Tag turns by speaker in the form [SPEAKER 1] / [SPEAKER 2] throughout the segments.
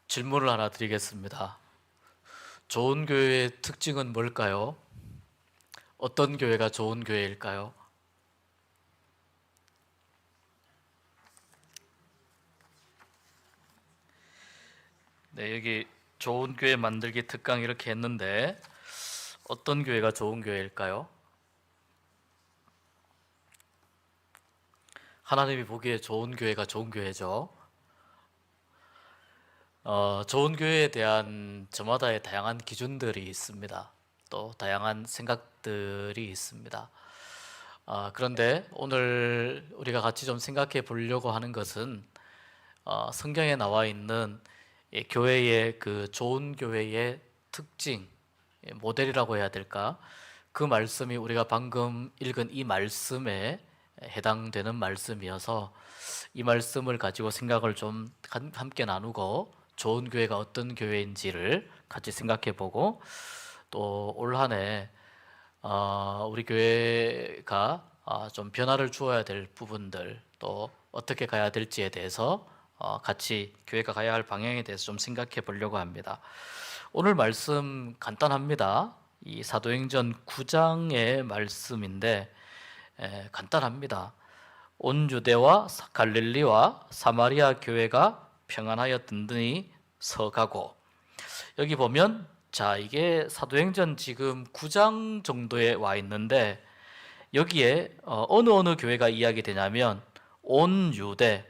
[SPEAKER 1] 질문을 하나 드리겠습니다. 좋은 교회의 특징은 뭘까요? 어떤 교회가 좋은 교회일까요? 네, 여기 좋은 교회 만들기 특강 이렇게 했는데 어떤 교회가 좋은 교회일까요? 하나님이 보기에 좋은 교회가 좋은 교회죠. 좋은 교회에 대한 저마다의 다양한 기준들이 있습니다. 또 다양한 생각들이 있습니다. 그런데 오늘 우리가 같이 좀 생각해 보려고 하는 것은 성경에 나와 있는 이 교회의 그 좋은 교회의 특징, 모델이라고 해야 될까? 그 말씀이 우리가 방금 읽은 이 말씀에 해당되는 말씀이어서 이 말씀을 가지고 생각을 좀 함께 나누고 좋은 교회가 어떤 교회인지를 같이 생각해 보고 또 올 한 해 우리 교회가 좀 변화를 주어야 될 부분들 또 어떻게 가야 될지에 대해서 같이 교회가 가야 할 방향에 대해서 좀 생각해 보려고 합니다. 오늘 말씀 간단합니다. 이 사도행전 9장의 말씀인데 간단합니다. 온 유대와 갈릴리와 사마리아 교회가 평안하여 든든히 서가고, 여기 보면 자 이게 사도행전 지금 9장 정도에 와 있는데 여기에 어느 교회가 이야기되냐면 온 유대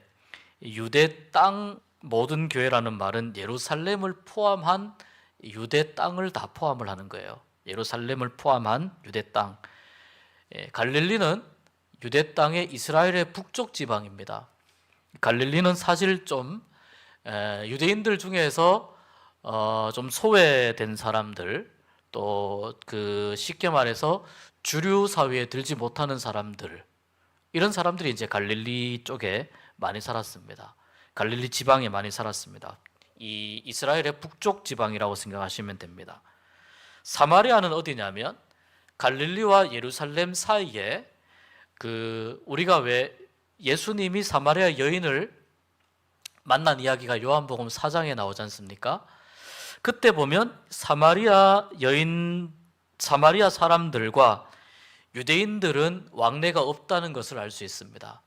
[SPEAKER 1] 땅 모든 교회라는 말은 예루살렘을 포함한 유대 땅을 다 포함을 하는 거예요. 예루살렘을 포함한 유대 땅. 갈릴리는 유대 땅의 이스라엘의 북쪽 지방입니다. 갈릴리는 사실 좀 유대인들 중에서 좀 소외된 사람들, 또 그 쉽게 말해서 주류 사회에 들지 못하는 사람들, 이런 사람들이 이제 갈릴리 쪽에 많이 살았습니다. 갈릴리 지방에 많이 살았습니다. 이 이스라엘의 북쪽 지방이라고 생각하시면 됩니다. 사마리아는 어디냐면 갈릴리와 예루살렘 사이에 우리가 왜 예수님이 사마리아 여인을 만난 이야기가 요한복음 4장에 나오지 않습니까? 그때 보면 사마리아 사람들과 유대인들은 왕래가 없다는 것을 알 수 있습니다.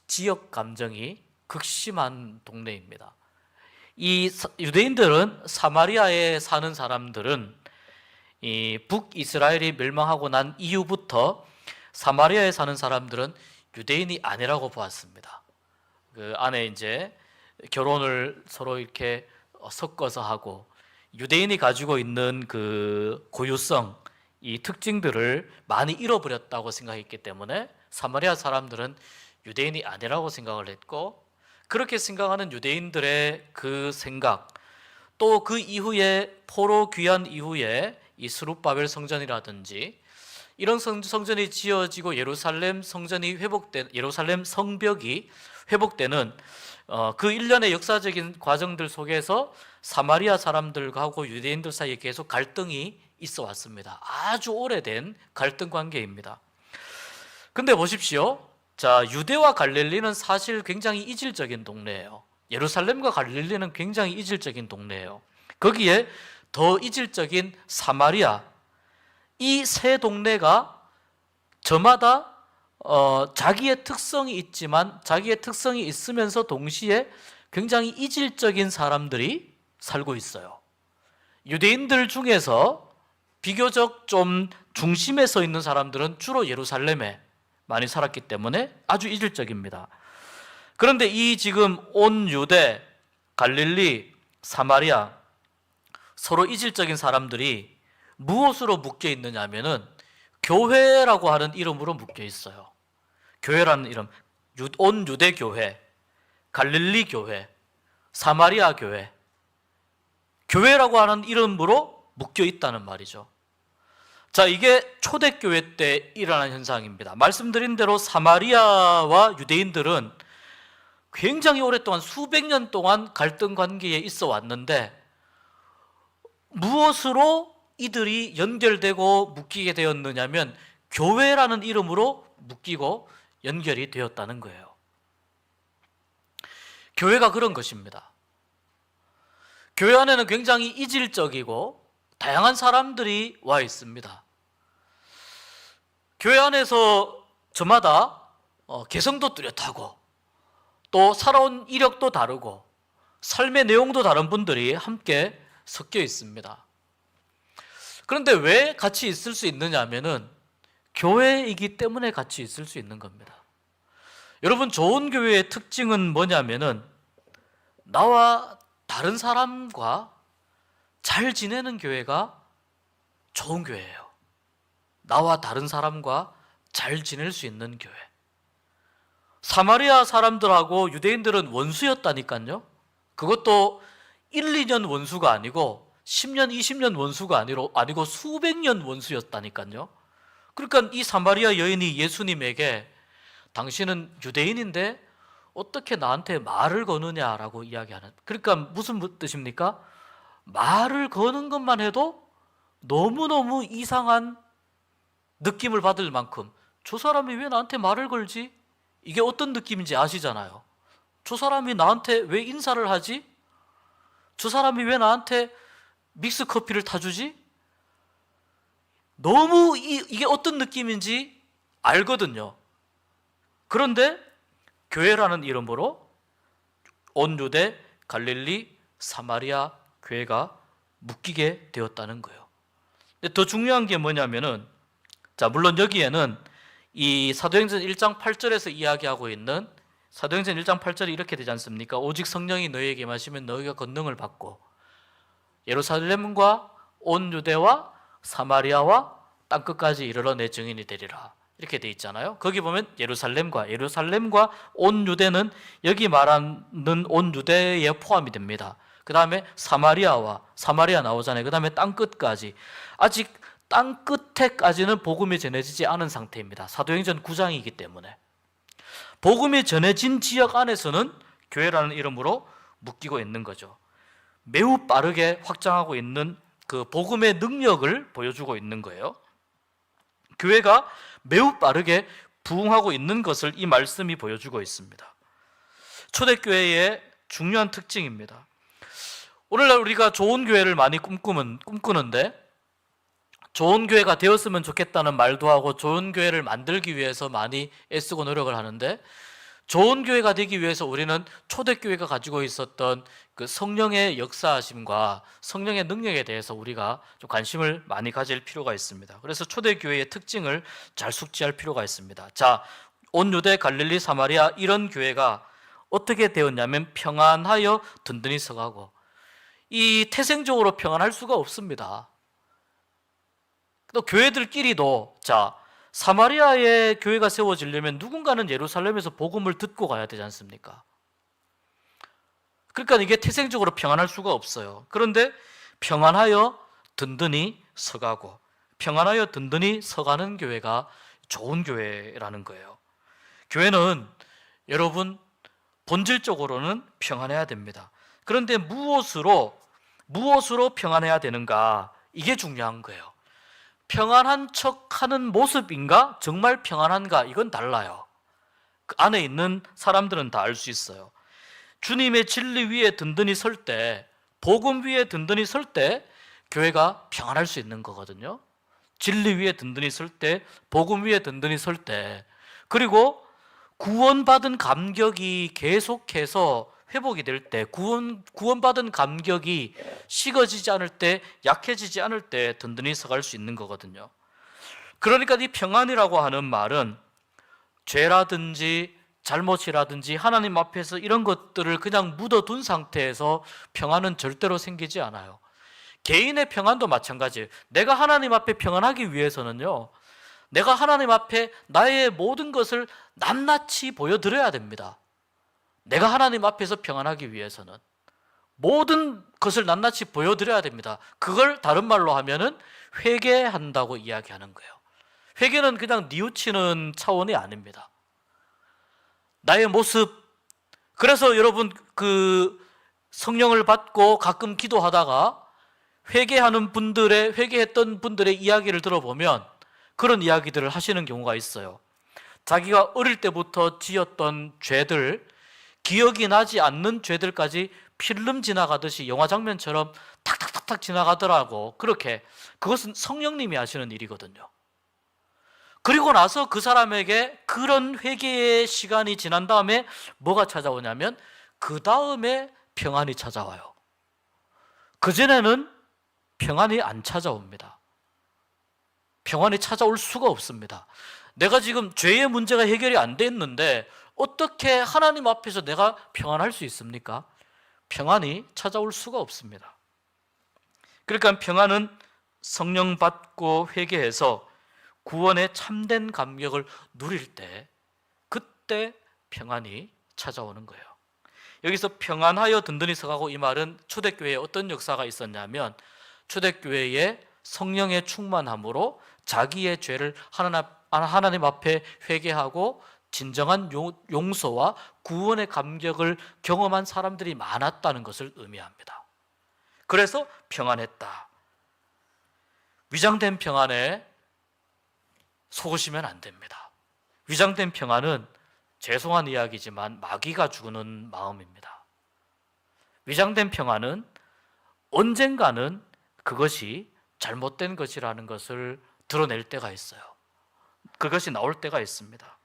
[SPEAKER 1] 지역 감정이 극심한 동네입니다. 이 유대인들은 사마리아에 사는 사람들은 이 북이스라엘이 멸망하고 난 이후부터 사마리아에 사는 사람들은 유대인이 아니라고 보았습니다. 그 안에 이제 결혼을 서로 이렇게 섞어서 하고 유대인이 가지고 있는 그 고유성, 이 특징들을 많이 잃어버렸다고 생각했기 때문에 사마리아 사람들은 유대인이 아니라고 생각을 했고, 그렇게 생각하는 유대인들의 그 생각, 또 그 이후에 포로 귀환 이후에 이 스룹바벨 성전이라든지 이런 성전이 지어지고 예루살렘 성벽이 회복되는 그 일련의 역사적인 과정들 속에서 사마리아 사람들하고 유대인들 사이에 계속 갈등이 있어 왔습니다. 아주 오래된 갈등 관계입니다. 근데 보십시오. 자, 유대와 갈릴리는 사실 굉장히 이질적인 동네예요. 예루살렘과 갈릴리는 굉장히 이질적인 동네예요. 거기에 더 이질적인 사마리아, 이 세 동네가 저마다 자기의 특성이 있지만 자기의 특성이 있으면서 동시에 굉장히 이질적인 사람들이 살고 있어요. 유대인들 중에서 비교적 좀 중심에 서 있는 사람들은 주로 예루살렘에 많이 살았기 때문에 아주 이질적입니다. 그런데 이 지금 온 유대, 갈릴리, 사마리아 서로 이질적인 사람들이 무엇으로 묶여 있느냐 하면은 교회라고 하는 이름으로 묶여 있어요. 교회라는 이름, 온 유대 교회, 갈릴리 교회, 사마리아 교회, 교회라고 하는 이름으로 묶여 있다는 말이죠. 자, 이게 초대교회 때 일어난 현상입니다. 말씀드린 대로 사마리아와 유대인들은 굉장히 오랫동안 수백 년 동안 갈등 관계에 있어 왔는데 무엇으로 이들이 연결되고 묶이게 되었느냐면 교회라는 이름으로 묶이고 연결이 되었다는 거예요. 교회가 그런 것입니다. 교회 안에는 굉장히 이질적이고 다양한 사람들이 와 있습니다. 교회 안에서 저마다 개성도 뚜렷하고 또 살아온 이력도 다르고 삶의 내용도 다른 분들이 함께 섞여 있습니다. 그런데 왜 같이 있을 수 있느냐 하면은 교회이기 때문에 같이 있을 수 있는 겁니다. 여러분, 좋은 교회의 특징은 뭐냐면은 나와 다른 사람과 잘 지내는 교회가 좋은 교회예요. 나와 다른 사람과 잘 지낼 수 있는 교회. 사마리아 사람들하고 유대인들은 원수였다니까요. 그것도 1, 2년 원수가 아니고 10년, 20년 원수가 아니고 수백 년 원수였다니까요. 그러니까 이 사마리아 여인이 예수님에게 당신은 유대인인데 어떻게 나한테 말을 거느냐라고 이야기하는, 그러니까 무슨 뜻입니까? 말을 거는 것만 해도 너무너무 이상한 느낌을 받을 만큼 저 사람이 왜 나한테 말을 걸지? 이게 어떤 느낌인지 아시잖아요. 저 사람이 나한테 왜 인사를 하지? 저 사람이 왜 나한테 믹스 커피를 타주지? 너무 이게 어떤 느낌인지 알거든요. 그런데 교회라는 이름으로 온 유대, 갈릴리, 사마리아 교회가 묶이게 되었다는 거예요. 근데 더 중요한 게 뭐냐면은, 자, 물론 여기에는 이 사도행전 1장 8절에서 이야기하고 있는, 사도행전 1장 8절이 이렇게 되지 않습니까? 오직 성령이 너희에게 임하시면 너희가 권능을 받고 예루살렘과 온 유대와 사마리아와 땅끝까지 이르러 내 증인이 되리라, 이렇게 돼 있잖아요. 거기 보면 예루살렘과 온 유대는 여기 말하는 온 유대에 포함이 됩니다. 그 다음에 사마리아 나오잖아요. 그 다음에 땅끝까지. 아직 땅끝에까지는 복음이 전해지지 않은 상태입니다. 사도행전 9장이기 때문에. 복음이 전해진 지역 안에서는 교회라는 이름으로 묶이고 있는 거죠. 매우 빠르게 확장하고 있는 그 복음의 능력을 보여주고 있는 거예요. 교회가 매우 빠르게 부흥하고 있는 것을 이 말씀이 보여주고 있습니다. 초대교회의 중요한 특징입니다. 오늘날 우리가 좋은 교회를 많이 꿈꾸는데, 좋은 교회가 되었으면 좋겠다는 말도 하고 좋은 교회를 만들기 위해서 많이 애쓰고 노력을 하는데, 좋은 교회가 되기 위해서 우리는 초대교회가 가지고 있었던 그 성령의 역사하심과 성령의 능력에 대해서 우리가 좀 관심을 많이 가질 필요가 있습니다. 그래서 초대교회의 특징을 잘 숙지할 필요가 있습니다. 자, 온 유대, 갈릴리, 사마리아 이런 교회가 어떻게 되었냐면 평안하여 든든히 서가고, 이 태생적으로 평안할 수가 없습니다. 또 교회들끼리도, 자, 사마리아의 교회가 세워지려면 누군가는 예루살렘에서 복음을 듣고 가야 되지 않습니까? 그러니까 이게 태생적으로 평안할 수가 없어요. 그런데 평안하여 든든히 서가고, 평안하여 든든히 서가는 교회가 좋은 교회라는 거예요. 교회는 여러분 본질적으로는 평안해야 됩니다. 그런데 무엇으로 평안해야 되는가? 이게 중요한 거예요. 평안한 척하는 모습인가? 정말 평안한가? 이건 달라요. 그 안에 있는 사람들은 다 알 수 있어요. 주님의 진리 위에 든든히 설 때, 복음 위에 든든히 설 때 교회가 평안할 수 있는 거거든요. 진리 위에 든든히 설 때, 복음 위에 든든히 설 때, 그리고 구원받은 감격이 계속해서 회복이 될 때, 구원받은 감격이 식어지지 않을 때, 약해지지 않을 때 든든히 서갈 수 있는 거거든요. 그러니까 이 평안이라고 하는 말은 죄라든지 잘못이라든지 하나님 앞에서 이런 것들을 그냥 묻어둔 상태에서 평안은 절대로 생기지 않아요. 개인의 평안도 마찬가지예요. 내가 하나님 앞에 평안하기 위해서는요, 내가 하나님 앞에 나의 모든 것을 낱낱이 보여드려야 됩니다. 내가 하나님 앞에서 평안하기 위해서는 모든 것을 낱낱이 보여드려야 됩니다. 그걸 다른 말로 하면은 회개한다고 이야기하는 거예요. 회개는 그냥 뉘우치는 차원이 아닙니다. 나의 모습. 그래서 여러분 그 성령을 받고 가끔 기도하다가 회개했던 분들의 이야기를 들어보면 그런 이야기들을 하시는 경우가 있어요. 자기가 어릴 때부터 지었던 죄들, 기억이 나지 않는 죄들까지 필름 지나가듯이 영화 장면처럼 탁탁탁탁 지나가더라고. 그렇게 그것은 성령님이 하시는 일이거든요. 그리고 나서 그 사람에게 그런 회개의 시간이 지난 다음에 뭐가 찾아오냐면 그 다음에 평안이 찾아와요. 그전에는 평안이 안 찾아옵니다. 평안이 찾아올 수가 없습니다. 내가 지금 죄의 문제가 해결이 안 됐는데 어떻게 하나님 앞에서 내가 평안할 수 있습니까? 평안이 찾아올 수가 없습니다. 그러니까 평안은 성령 받고 회개해서 구원의 참된 감격을 누릴 때, 그때 평안이 찾아오는 거예요. 여기서 평안하여 든든히 서가고, 이 말은 초대교회에 어떤 역사가 있었냐면 초대교회에 성령의 충만함으로 자기의 죄를 하나님 앞에 회개하고 진정한 용서와 구원의 감격을 경험한 사람들이 많았다는 것을 의미합니다. 그래서 평안했다. 위장된 평안에 속으시면 안 됩니다. 위장된 평안은 죄송한 이야기지만 마귀가 주는 마음입니다. 위장된 평안은 언젠가는 그것이 잘못된 것이라는 것을 드러낼 때가 있어요. 그것이 나올 때가 있습니다.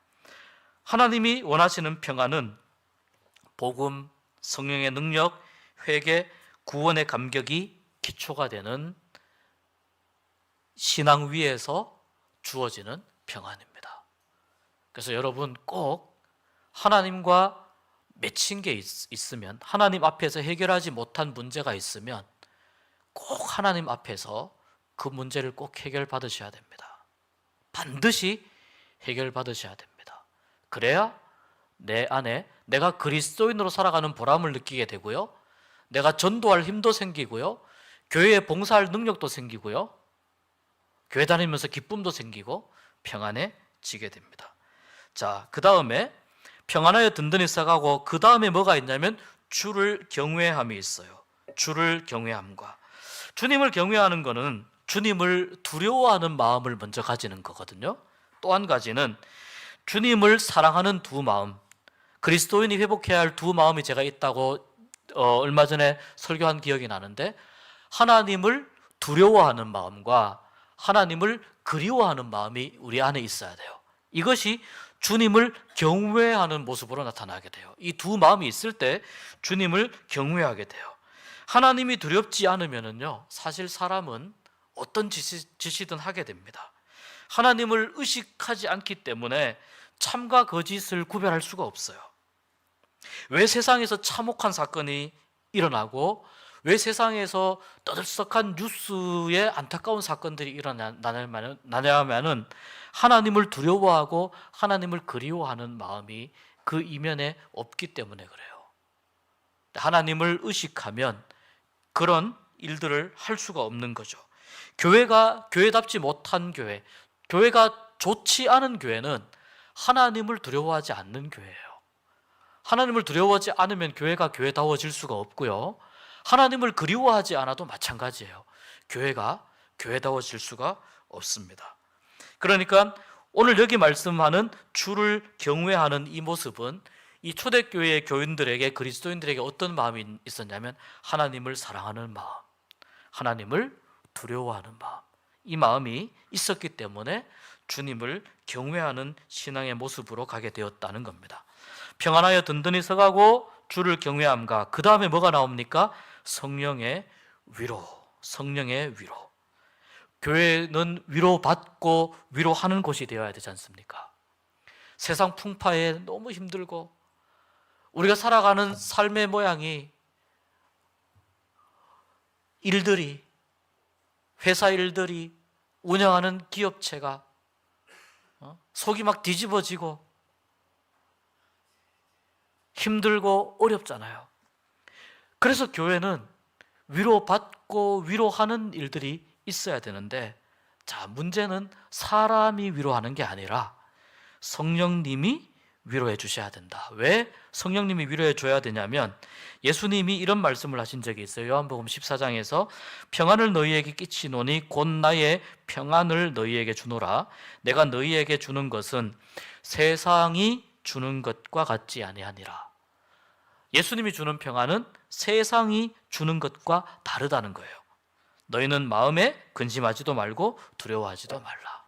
[SPEAKER 1] 하나님이 원하시는 평안은 복음, 성령의 능력, 회개, 구원의 감격이 기초가 되는 신앙 위에서 주어지는 평안입니다. 그래서 여러분 꼭 하나님과 맺힌 게 있으면, 하나님 앞에서 해결하지 못한 문제가 있으면 꼭 하나님 앞에서 그 문제를 꼭 해결받으셔야 됩니다. 반드시 해결받으셔야 됩니다. 그래야 내 안에 내가 그리스도인으로 살아가는 보람을 느끼게 되고요, 내가 전도할 힘도 생기고요, 교회에 봉사할 능력도 생기고요, 교회 다니면서 기쁨도 생기고 평안해지게 됩니다. 자, 그 다음에 평안하여 든든히 서가고, 그 다음에 뭐가 있냐면 주를 경외함이 있어요. 주를 경외함과, 주님을 경외하는 것은 주님을 두려워하는 마음을 먼저 가지는 거거든요. 또 한 가지는 주님을 사랑하는 두 마음, 그리스도인이 회복해야 할 두 마음이 제가 있다고 얼마 전에 설교한 기억이 나는데, 하나님을 두려워하는 마음과 하나님을 그리워하는 마음이 우리 안에 있어야 돼요. 이것이 주님을 경외하는 모습으로 나타나게 돼요. 이 두 마음이 있을 때 주님을 경외하게 돼요. 하나님이 두렵지 않으면요, 사실 사람은 어떤 짓이든 하게 됩니다. 하나님을 의식하지 않기 때문에 참과 거짓을 구별할 수가 없어요. 왜 세상에서 참혹한 사건이 일어나고 왜 세상에서 떠들썩한 뉴스에 안타까운 사건들이 일어나냐면은 하나님을 두려워하고 하나님을 그리워하는 마음이 그 이면에 없기 때문에 그래요. 하나님을 의식하면 그런 일들을 할 수가 없는 거죠. 교회가 교회답지 못한 교회, 교회가 좋지 않은 교회는 하나님을 두려워하지 않는 교회예요. 하나님을 두려워하지 않으면 교회가 교회다워질 수가 없고요, 하나님을 그리워하지 않아도 마찬가지예요. 교회가 교회다워질 수가 없습니다. 그러니까 오늘 여기 말씀하는 주를 경외하는 이 모습은 이 초대교회의 교인들에게, 그리스도인들에게 어떤 마음이 있었냐면 하나님을 사랑하는 마음, 하나님을 두려워하는 마음, 이 마음이 있었기 때문에 주님을 경외하는 신앙의 모습으로 가게 되었다는 겁니다. 평안하여 든든히 서가고 주를 경외함과, 그 다음에 뭐가 나옵니까? 성령의 위로, 성령의 위로. 교회는 위로받고 위로하는 곳이 되어야 되지 않습니까? 세상 풍파에 너무 힘들고 우리가 살아가는 삶의 모양이, 일들이, 회사 일들이, 운영하는 기업체가 속이 막 뒤집어지고 힘들고 어렵잖아요. 그래서 교회는 위로받고 위로하는 일들이 있어야 되는데, 자, 문제는 사람이 위로하는 게 아니라 성령님이 위로해 주셔야 된다. 왜 성령님이 위로해 줘야 되냐면, 예수님이 이런 말씀을 하신 적이 있어요. 요한복음 14장에서 평안을 너희에게 끼치노니 곧 나의 평안을 너희에게 주노라. 내가 너희에게 주는 것은 세상이 주는 것과 같지 아니하니라. 예수님이 주는 평안은 세상이 주는 것과 다르다는 거예요. 너희는 마음에 근심하지도 말고 두려워하지도 말라.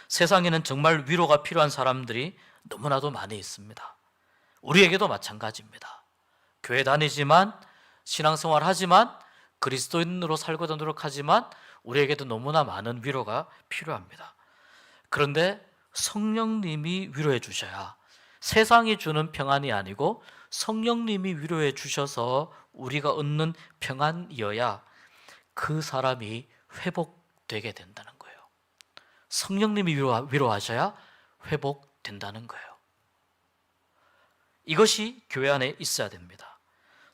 [SPEAKER 1] 세상에는 정말 위로가 필요한 사람들이 너무나도 많이 있습니다. 우리에게도 마찬가지입니다. 교회 다니지만, 신앙생활 하지만, 그리스도인으로 살고자 노력하지만 우리에게도 너무나 많은 위로가 필요합니다. 그런데 성령님이 위로해 주셔야, 세상이 주는 평안이 아니고 성령님이 위로해 주셔서 우리가 얻는 평안이어야 그 사람이 회복되게 된다는 거예요. 성령님이 위로하셔야 회복된다는 거예요. 이것이 교회 안에 있어야 됩니다.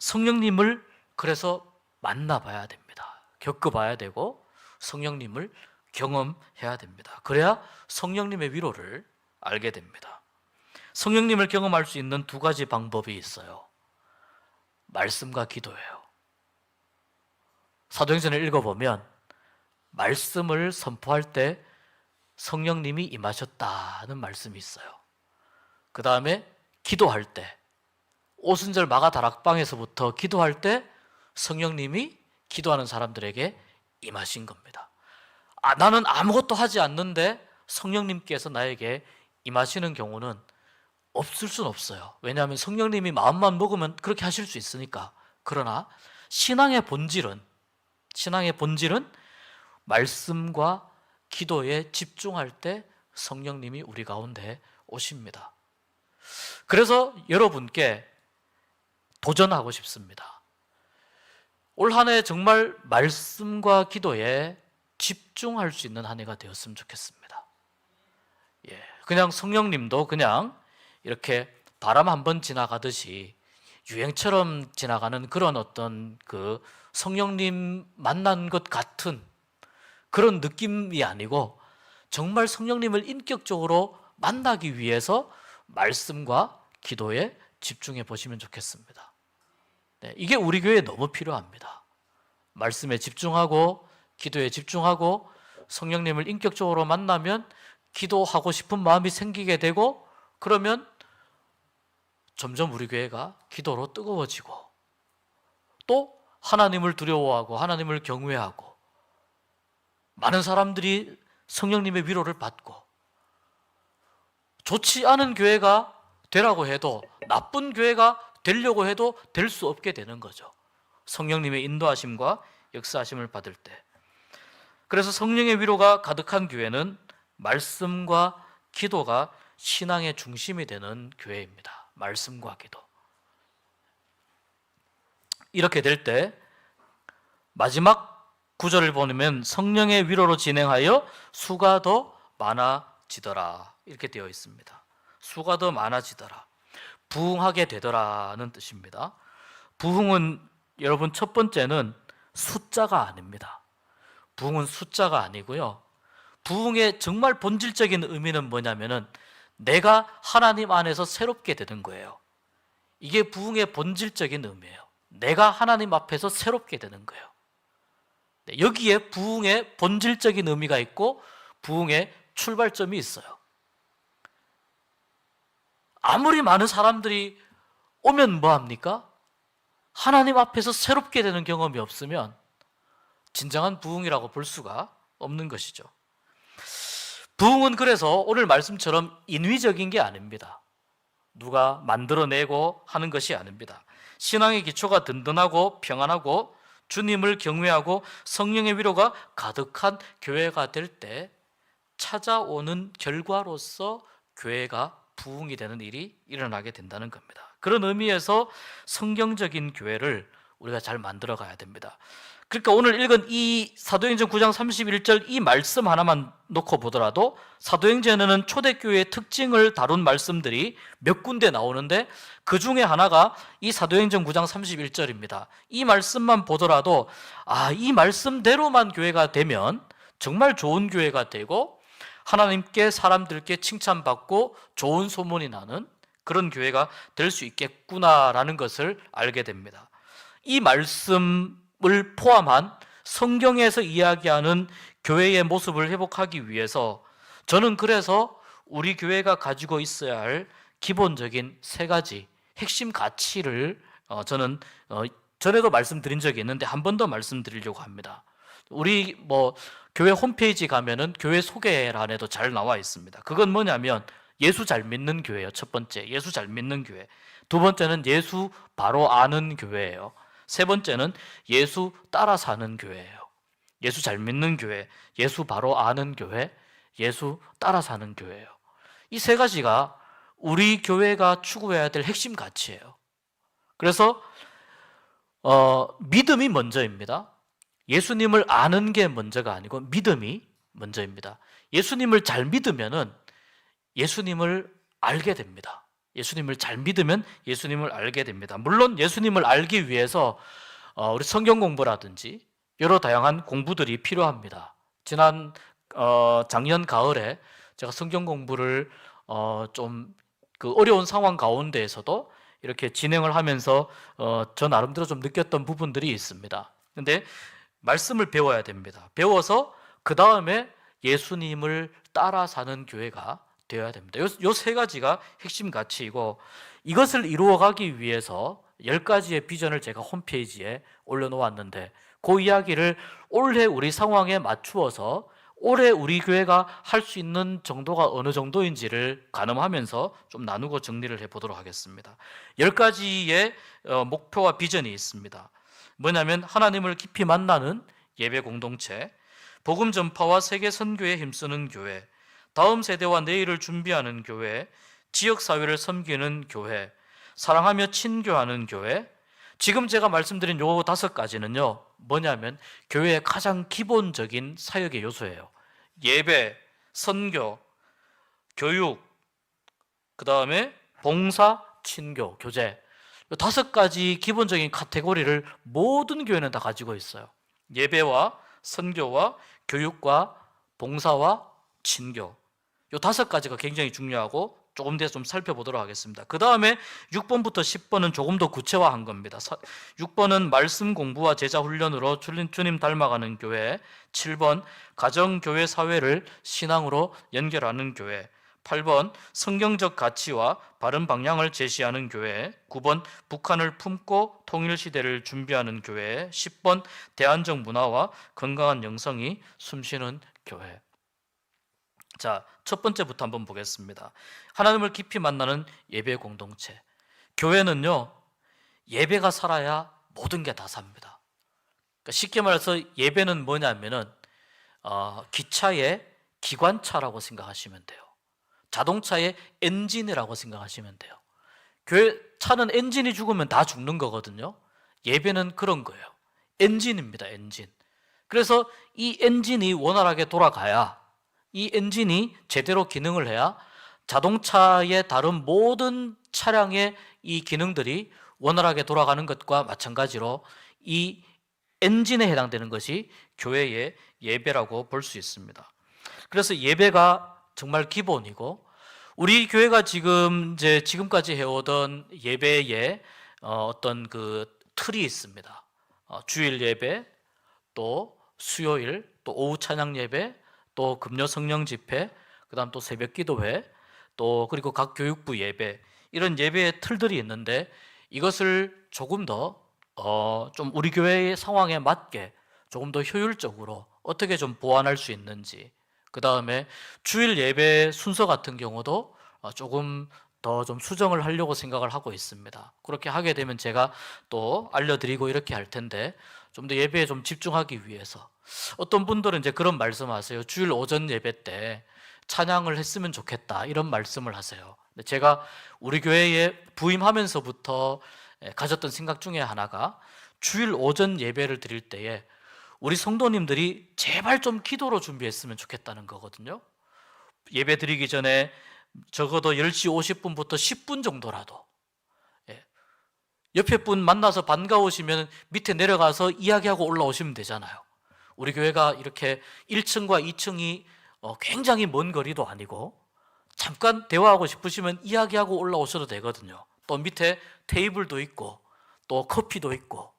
[SPEAKER 1] 성령님을 그래서 만나봐야 됩니다. 겪어봐야 되고 성령님을 경험해야 됩니다. 그래야 성령님의 위로를 알게 됩니다. 성령님을 경험할 수 있는 두 가지 방법이 있어요. 말씀과 기도예요. 사도행전을 읽어보면 말씀을 선포할 때 성령님이 임하셨다는 말씀이 있어요. 그 다음에 기도할 때, 오순절 마가 다락방에서부터 기도할 때 성령님이 기도하는 사람들에게 임하신 겁니다. 나는 아무것도 하지 않는데 성령님께서 나에게 임하시는 경우는 없을 수는 없어요. 왜냐하면 성령님이 마음만 먹으면 그렇게 하실 수 있으니까. 그러나 신앙의 본질은 말씀과 기도에 집중할 때 성령님이 우리 가운데 오십니다. 그래서 여러분께 도전하고 싶습니다. 올 한 해 정말 말씀과 기도에 집중할 수 있는 한 해가 되었으면 좋겠습니다. 그냥 성령님도 그냥 이렇게 바람 한번 지나가듯이 유행처럼 지나가는 그런 어떤 그 성령님 만난 것 같은 그런 느낌이 아니고 정말 성령님을 인격적으로 만나기 위해서 말씀과 기도에 집중해 보시면 좋겠습니다. 이게 우리 교회에 너무 필요합니다. 말씀에 집중하고 기도에 집중하고 성령님을 인격적으로 만나면 기도하고 싶은 마음이 생기게 되고, 그러면 점점 우리 교회가 기도로 뜨거워지고 또 하나님을 두려워하고 하나님을 경외하고 많은 사람들이 성령님의 위로를 받고, 좋지 않은 교회가 되라고 해도, 나쁜 교회가 되려고 해도 될 수 없게 되는 거죠. 성령님의 인도하심과 역사하심을 받을 때. 그래서 성령의 위로가 가득한 교회는 말씀과 기도가 신앙의 중심이 되는 교회입니다. 말씀과 기도. 이렇게 될 때 마지막 구절을 보면 성령의 위로로 진행하여 수가 더 많아지더라, 이렇게 되어 있습니다. 수가 더 많아지더라, 부흥하게 되더라는 뜻입니다. 부흥은 여러분, 첫 번째는 숫자가 아닙니다. 부흥은 숫자가 아니고요, 부흥의 정말 본질적인 의미는 뭐냐면은 내가 하나님 안에서 새롭게 되는 거예요. 이게 부흥의 본질적인 의미예요. 내가 하나님 앞에서 새롭게 되는 거예요. 여기에 부흥의 본질적인 의미가 있고 부흥의 출발점이 있어요. 아무리 많은 사람들이 오면 뭐합니까? 하나님 앞에서 새롭게 되는 경험이 없으면 진정한 부흥이라고 볼 수가 없는 것이죠. 부흥은 그래서 오늘 말씀처럼 인위적인 게 아닙니다. 누가 만들어내고 하는 것이 아닙니다. 신앙의 기초가 든든하고 평안하고 주님을 경외하고 성령의 위로가 가득한 교회가 될 때 찾아오는 결과로서 교회가 부흥이 되는 일이 일어나게 된다는 겁니다. 그런 의미에서 성경적인 교회를 우리가 잘 만들어 가야 됩니다. 그러니까 오늘 읽은 이 사도행전 9장 31절 이 말씀 하나만 놓고 보더라도 사도행전에는 초대교회의 특징을 다룬 말씀들이 몇 군데 나오는데 그 중에 하나가 이 사도행전 9장 31절입니다. 이 말씀만 보더라도 이 말씀대로만 교회가 되면 정말 좋은 교회가 되고 하나님께 사람들께 칭찬받고 좋은 소문이 나는 그런 교회가 될 수 있겠구나라는 것을 알게 됩니다. 이 말씀을 포함한 성경에서 이야기하는 교회의 모습을 회복하기 위해서 저는 그래서 우리 교회가 가지고 있어야 할 기본적인 세 가지 핵심 가치를 저는 전에도 말씀드린 적이 있는데 한 번 더 말씀드리려고 합니다. 우리 교회 홈페이지 가면은 교회 소개란에도 잘 나와 있습니다. 그건 뭐냐면 예수 잘 믿는 교회예요. 첫 번째, 예수 잘 믿는 교회. 두 번째는 예수 바로 아는 교회예요. 세 번째는 예수 따라 사는 교회예요. 예수 잘 믿는 교회, 예수 바로 아는 교회, 예수 따라 사는 교회예요. 이 세 가지가 우리 교회가 추구해야 될 핵심 가치예요. 그래서 믿음이 먼저입니다. 예수님을 아는 게 먼저가 아니고 믿음이 먼저입니다. 예수님을 잘 믿으면은 예수님을 알게 됩니다. 예수님을 잘 믿으면 예수님을 알게 됩니다. 물론 예수님을 알기 위해서 우리 성경 공부라든지 여러 다양한 공부들이 필요합니다. 작년 가을에 제가 성경 공부를 좀 그 어려운 상황 가운데에서도 이렇게 진행을 하면서 저 나름대로 좀 느꼈던 부분들이 있습니다. 근데 말씀을 배워야 됩니다. 배워서 그 다음에 예수님을 따라 사는 교회가 되어야 됩니다. 요 세 가지가 핵심 가치이고, 이것을 이루어가기 위해서 10가지의 비전을 제가 홈페이지에 올려놓았는데, 그 이야기를 올해 우리 상황에 맞추어서 올해 우리 교회가 할 수 있는 정도가 어느 정도인지를 가늠하면서 좀 나누고 정리를 해보도록 하겠습니다. 10가지의 목표와 비전이 있습니다. 뭐냐면 하나님을 깊이 만나는 예배 공동체, 복음 전파와 세계 선교에 힘쓰는 교회, 다음 세대와 내일을 준비하는 교회, 지역사회를 섬기는 교회, 사랑하며 친교하는 교회. 지금 제가 말씀드린 요 5가지는요 뭐냐면 교회의 가장 기본적인 사역의 요소예요. 예배, 선교, 교육, 그 다음에 봉사, 친교, 교제. 5가지 기본적인 카테고리를 모든 교회는 다 가지고 있어요. 예배와 선교와 교육과 봉사와 친교. 요 5가지가 굉장히 중요하고 조금 더 좀 살펴보도록 하겠습니다. 그 다음에 6번부터 10번은 조금 더 구체화한 겁니다. 6번은 말씀 공부와 제자 훈련으로 주님 닮아가는 교회, 7번 가정교회 사회를 신앙으로 연결하는 교회, 8번 성경적 가치와 바른 방향을 제시하는 교회, 9번 북한을 품고 통일시대를 준비하는 교회, 10번 대안적 문화와 건강한 영성이 숨쉬는 교회. 자, 첫 번째부터 한번 보겠습니다. 하나님을 깊이 만나는 예배 공동체. 교회는요, 예배가 살아야 모든 게 다 삽니다. 그러니까 쉽게 말해서 예배는 뭐냐면은 기차의 기관차라고 생각하시면 돼요. 자동차의 엔진이라고 생각하시면 돼요. 교회 차는 엔진이 죽으면 다 죽는 거거든요. 예배는 그런 거예요. 엔진입니다, 엔진. 그래서 이 엔진이 원활하게 돌아가야, 이 엔진이 제대로 기능을 해야 자동차의 다른 모든 차량의 이 기능들이 원활하게 돌아가는 것과 마찬가지로 이 엔진에 해당되는 것이 교회의 예배라고 볼 수 있습니다. 그래서 예배가 정말 기본이고, 우리 교회가 지금까지 해오던 예배의 어떤 그 틀이 있습니다. 주일 예배, 또 수요일, 또 오후 찬양 예배, 또 금요 성령 집회, 그다음 또 새벽 기도회, 또 그리고 각 교육부 예배, 이런 예배의 틀들이 있는데, 이것을 조금 더 좀 우리 교회의 상황에 맞게 조금 더 효율적으로 어떻게 좀 보완할 수 있는지, 그 다음에 주일 예배 순서 같은 경우도 조금 더 좀 수정을 하려고 생각을 하고 있습니다. 그렇게 하게 되면 제가 또 알려드리고 이렇게 할 텐데, 좀 더 예배에 좀 집중하기 위해서 어떤 분들은 이제 그런 말씀하세요. 주일 오전 예배 때 찬양을 했으면 좋겠다, 이런 말씀을 하세요. 근데 제가 우리 교회에 부임하면서부터 가졌던 생각 중에 하나가, 주일 오전 예배를 드릴 때에 우리 성도님들이 제발 좀 기도로 준비했으면 좋겠다는 거거든요. 예배 드리기 전에 적어도 10시 50분부터 10분 정도라도 옆에 분 만나서 반가우시면 밑에 내려가서 이야기하고 올라오시면 되잖아요. 우리 교회가 이렇게 1층과 2층이 굉장히 먼 거리도 아니고, 잠깐 대화하고 싶으시면 이야기하고 올라오셔도 되거든요. 또 밑에 테이블도 있고 또 커피도 있고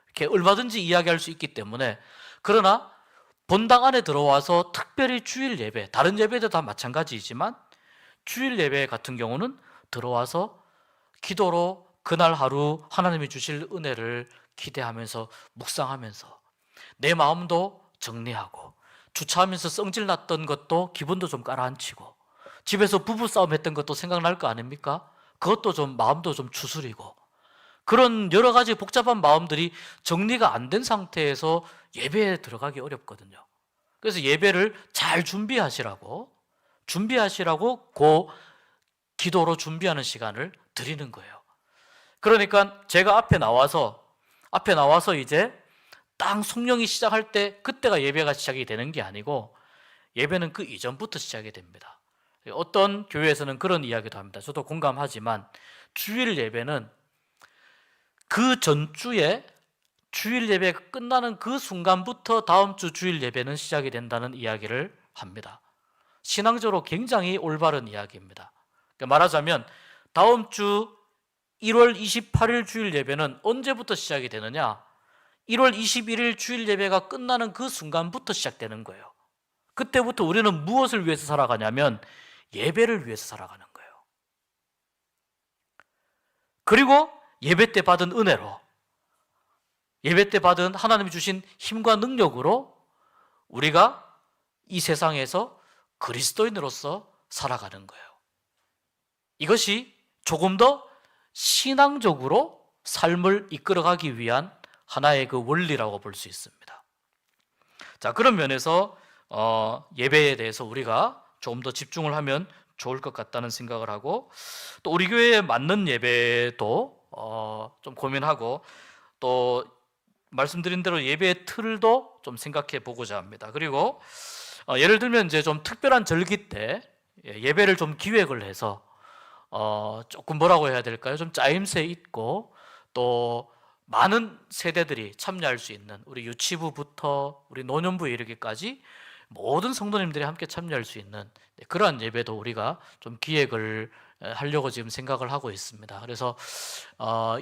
[SPEAKER 1] 이렇게 얼마든지 이야기할 수 있기 때문에. 그러나 본당 안에 들어와서 특별히 주일 예배, 다른 예배도 다 마찬가지이지만 주일 예배 같은 경우는 들어와서 기도로 그날 하루 하나님이 주실 은혜를 기대하면서 묵상하면서 내 마음도 정리하고 주차하면서 성질 났던 것도 기분도 좀 가라앉히고 집에서 부부싸움 했던 것도 생각날 거 아닙니까? 그것도 좀 마음도 좀 추스리고 그런 여러 가지 복잡한 마음들이 정리가 안 된 상태에서 예배에 들어가기 어렵거든요. 그래서 예배를 잘 준비하시라고 그 기도로 준비하는 시간을 드리는 거예요. 그러니까 제가 앞에 나와서 이제 딱 성령이 시작할 때 그때가 예배가 시작이 되는 게 아니고 예배는 그 이전부터 시작이 됩니다. 어떤 교회에서는 그런 이야기도 합니다. 저도 공감하지만 주일 예배는 그 전주에 주일 예배가 끝나는 그 순간부터 다음 주 주일 예배는 시작이 된다는 이야기를 합니다. 신앙적으로 굉장히 올바른 이야기입니다. 그러니까 말하자면 다음 주 1월 28일 주일 예배는 언제부터 시작이 되느냐? 1월 21일 주일 예배가 끝나는 그 순간부터 시작되는 거예요. 그때부터 우리는 무엇을 위해서 살아가냐면 예배를 위해서 살아가는 거예요. 그리고 예배 때 받은 은혜로, 예배 때 받은 하나님이 주신 힘과 능력으로 우리가 이 세상에서 그리스도인으로서 살아가는 거예요. 이것이 조금 더 신앙적으로 삶을 이끌어가기 위한 하나의 그 원리라고 볼 수 있습니다. 자, 그런 면에서 예배에 대해서 우리가 조금 더 집중을 하면 좋을 것 같다는 생각을 하고, 또 우리 교회에 맞는 예배도 좀 고민하고, 또 말씀드린 대로 예배의 틀도 좀 생각해 보고자 합니다. 그리고 예를 들면 이제 좀 특별한 절기 때 예배를 좀 기획을 해서 조금 뭐라고 해야 될까요? 좀 짜임새 있고 또 많은 세대들이 참여할 수 있는, 우리 유치부부터 우리 노년부에 이르기까지 모든 성도님들이 함께 참여할 수 있는 그러한 예배도 우리가 좀 기획을 하려고 지금 생각을 하고 있습니다. 그래서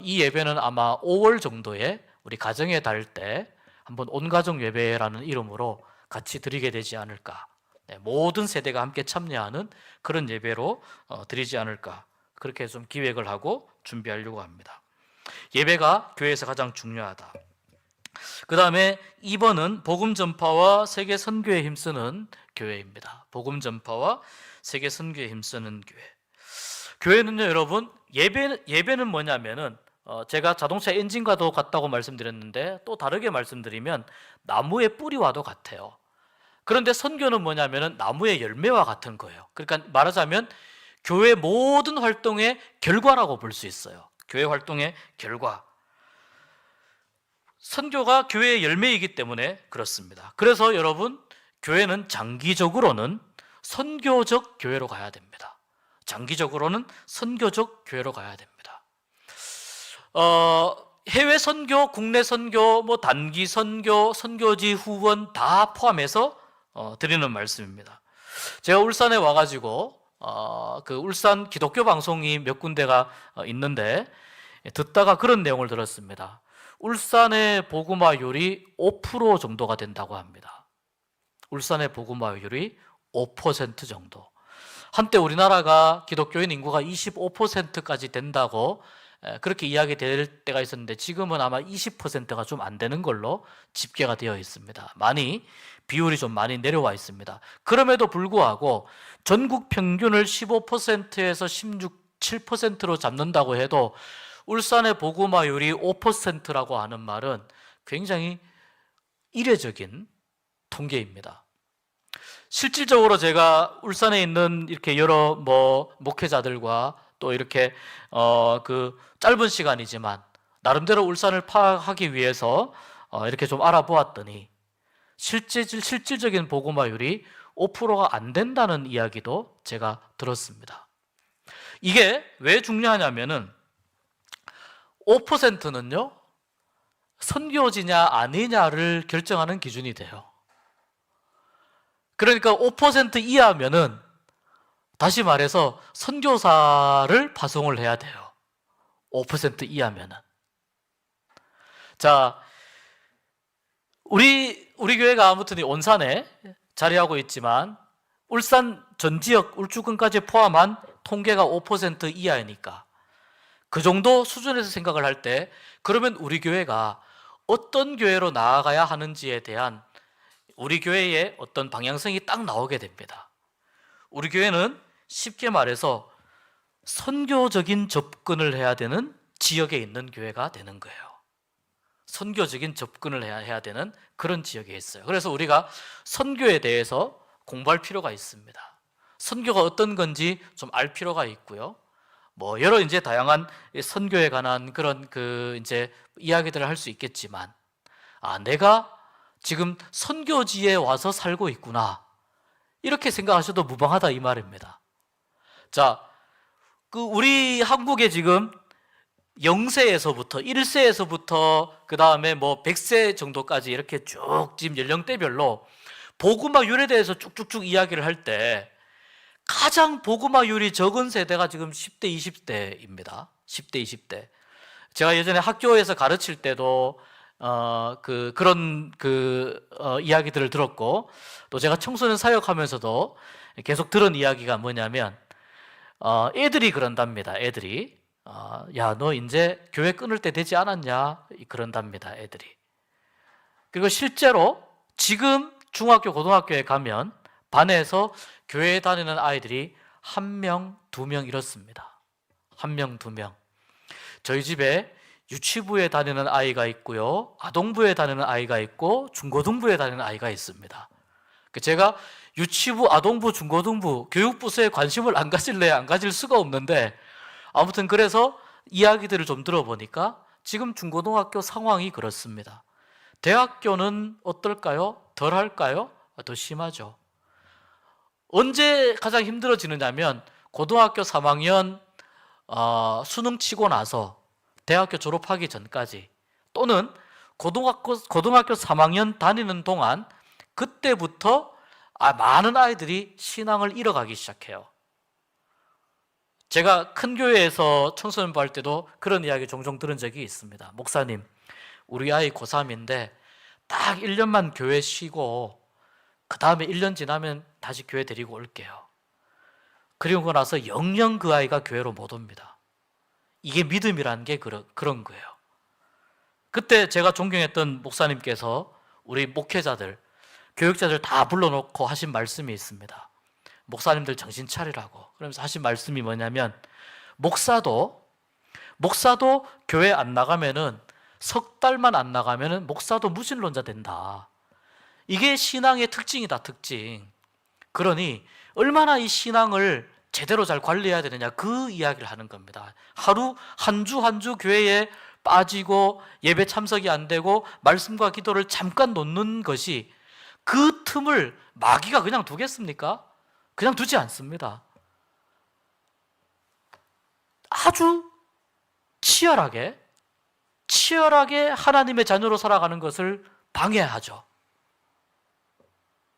[SPEAKER 1] 이 예배는 아마 5월 정도에 우리 가정의 달 때 한번 온가족 예배라는 이름으로 같이 드리게 되지 않을까, 모든 세대가 함께 참여하는 그런 예배로 드리지 않을까, 그렇게 좀 기획을 하고 준비하려고 합니다. 예배가 교회에서 가장 중요하다. 그 다음에 2번은 복음 전파와 세계 선교에 힘쓰는 교회입니다. 복음 전파와 세계 선교에 힘쓰는 교회. 교회는요, 여러분, 예배는 뭐냐면은 제가 자동차 엔진과도 같다고 말씀드렸는데 또 다르게 말씀드리면 나무의 뿌리와도 같아요. 그런데 선교는 뭐냐면은 나무의 열매와 같은 거예요. 그러니까 말하자면 교회 모든 활동의 결과라고 볼 수 있어요. 교회 활동의 결과. 선교가 교회의 열매이기 때문에 그렇습니다. 그래서 여러분, 교회는 장기적으로는 선교적 교회로 가야 됩니다. 장기적으로는 선교적 교회로 가야 됩니다. 해외 선교, 국내 선교, 뭐 단기 선교, 선교지 후원 다 포함해서 드리는 말씀입니다. 제가 울산에 와가지고 그 울산 기독교 방송이 몇 군데가 있는데 듣다가 그런 내용을 들었습니다. 울산의 복음화율이 5% 정도가 된다고 합니다. 울산의 복음화율이 5% 정도. 한때 우리나라가 기독교인 인구가 25%까지 된다고 그렇게 이야기될 때가 있었는데 지금은 아마 20%가 좀 안 되는 걸로 집계가 되어 있습니다. 비율이 좀 많이 내려와 있습니다. 그럼에도 불구하고 전국 평균을 15%에서 17%로 잡는다고 해도 울산의 복음화율이 5%라고 하는 말은 굉장히 이례적인 통계입니다. 실질적으로 제가 울산에 있는 이렇게 여러 목회자들과 또 이렇게 그 짧은 시간이지만 나름대로 울산을 파악하기 위해서 이렇게 좀 알아보았더니 실질적인 복음화율이 5%가 안 된다는 이야기도 제가 들었습니다. 이게 왜 중요하냐면은 5%는요 선교지냐 아니냐를 결정하는 기준이 돼요. 그러니까 5% 이하면은 다시 말해서 선교사를 파송을 해야 돼요. 5% 이하면은. 자, 우리 교회가 아무튼 온산에 자리하고 있지만 울산 전 지역 울주군까지 포함한 통계가 5% 이하이니까 그 정도 수준에서 생각을 할 때 그러면 우리 교회가 어떤 교회로 나아가야 하는지에 대한 우리 교회의 어떤 방향성이 딱 나오게 됩니다. 우리 교회는 쉽게 말해서 선교적인 접근을 해야 되는 지역에 있는 교회가 되는 거예요. 선교적인 접근을 해야 되는 그런 지역에 있어요. 그래서 우리가 선교에 대해서 공부할 필요가 있습니다. 선교가 어떤 건지 좀 알 필요가 있고요. 뭐 여러 이제 다양한 선교에 관한 그런 이제 이야기들을 할 수 있겠지만, 내가 지금 선교지에 와서 살고 있구나, 이렇게 생각하셔도 무방하다 이 말입니다. 자, 우리 한국에 지금 0세에서부터 1세에서부터 그 다음에 뭐 100세 정도까지 이렇게 쭉 지금 연령대별로 복음화율에 대해서 쭉쭉쭉 이야기를 할 때 가장 복음화율이 적은 세대가 지금 10대, 20대입니다. 10대, 20대. 제가 예전에 학교에서 가르칠 때도 그런 이야기들을 들었고, 또 제가 청소년 사역하면서도 계속 들은 이야기가 뭐냐면, 애들이 그런답니다. 애들이 야, 너 이제 교회 끊을 때 되지 않았냐? 그런답니다. 애들이. 그리고 실제로 지금 중학교, 고등학교에 가면 반에서 교회에 다니는 아이들이 1명, 2명 이렇습니다. 1명, 2명. 저희 집에 유치부에 다니는 아이가 있고요, 아동부에 다니는 아이가 있고, 중고등부에 다니는 아이가 있습니다. 제가 유치부, 아동부, 중고등부, 교육부서에 관심을 안 가질래 안 가질 수가 없는데, 아무튼 그래서 이야기들을 좀 들어보니까 지금 중고등학교 상황이 그렇습니다. 대학교는 어떨까요? 덜 할까요? 더 심하죠. 언제 가장 힘들어지느냐면 고등학교 3학년 수능 치고 나서 대학교 졸업하기 전까지, 또는 고등학교 3학년 다니는 동안, 그때부터 많은 아이들이 신앙을 잃어가기 시작해요. 제가 큰 교회에서 청소년부 할 때도 그런 이야기 종종 들은 적이 있습니다. 목사님, 우리 아이 고3인데 딱 1년만 교회 쉬고 그 다음에 1년 지나면 다시 교회 데리고 올게요. 그리고 나서 영영 그 아이가 교회로 못 옵니다. 이게 믿음이라는 게 그런 거예요. 그때 제가 존경했던 목사님께서 우리 목회자들, 교육자들 다 불러놓고 하신 말씀이 있습니다. 목사님들 정신 차리라고. 그러면서 하신 말씀이 뭐냐면, 목사도 교회 안 나가면은, 석 달만 안 나가면은 목사도 무신론자 된다. 이게 신앙의 특징이다, 특징. 그러니 얼마나 이 신앙을 제대로 잘 관리해야 되느냐, 그 이야기를 하는 겁니다. 하루 한 주 교회에 빠지고 예배 참석이 안 되고 말씀과 기도를 잠깐 놓는 것이, 그 틈을 마귀가 그냥 두겠습니까? 그냥 두지 않습니다. 아주 치열하게 하나님의 자녀로 살아가는 것을 방해하죠.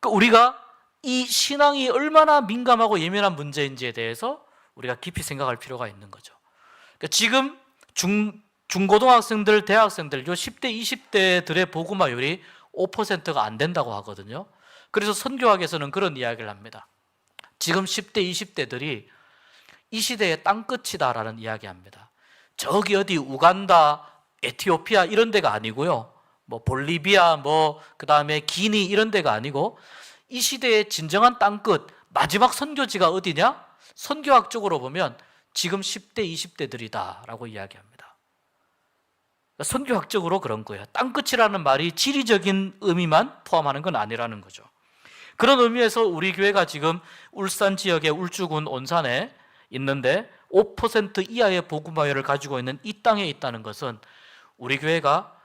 [SPEAKER 1] 우리가 이 신앙이 얼마나 민감하고 예민한 문제인지에 대해서 우리가 깊이 생각할 필요가 있는 거죠. 지금 중고등학생들, 대학생들, 요 10대, 20대들의 복음화율이 5%가 안 된다고 하거든요. 그래서 선교학에서는 그런 이야기를 합니다. 지금 10대, 20대들이 이 시대의 땅끝이다라는 이야기합니다. 저기 어디 우간다, 에티오피아 이런 데가 아니고요, 뭐 볼리비아, 그 다음에 기니 이런 데가 아니고, 이 시대의 진정한 땅끝, 마지막 선교지가 어디냐? 선교학적으로 보면 지금 10대, 20대들이다라고 이야기합니다. 선교학적으로 그런 거예요. 땅끝이라는 말이 지리적인 의미만 포함하는 건 아니라는 거죠. 그런 의미에서 우리 교회가 지금 울산 지역의 울주군 온산에 있는데 5% 이하의 복음화율을 가지고 있는 이 땅에 있다는 것은, 우리 교회가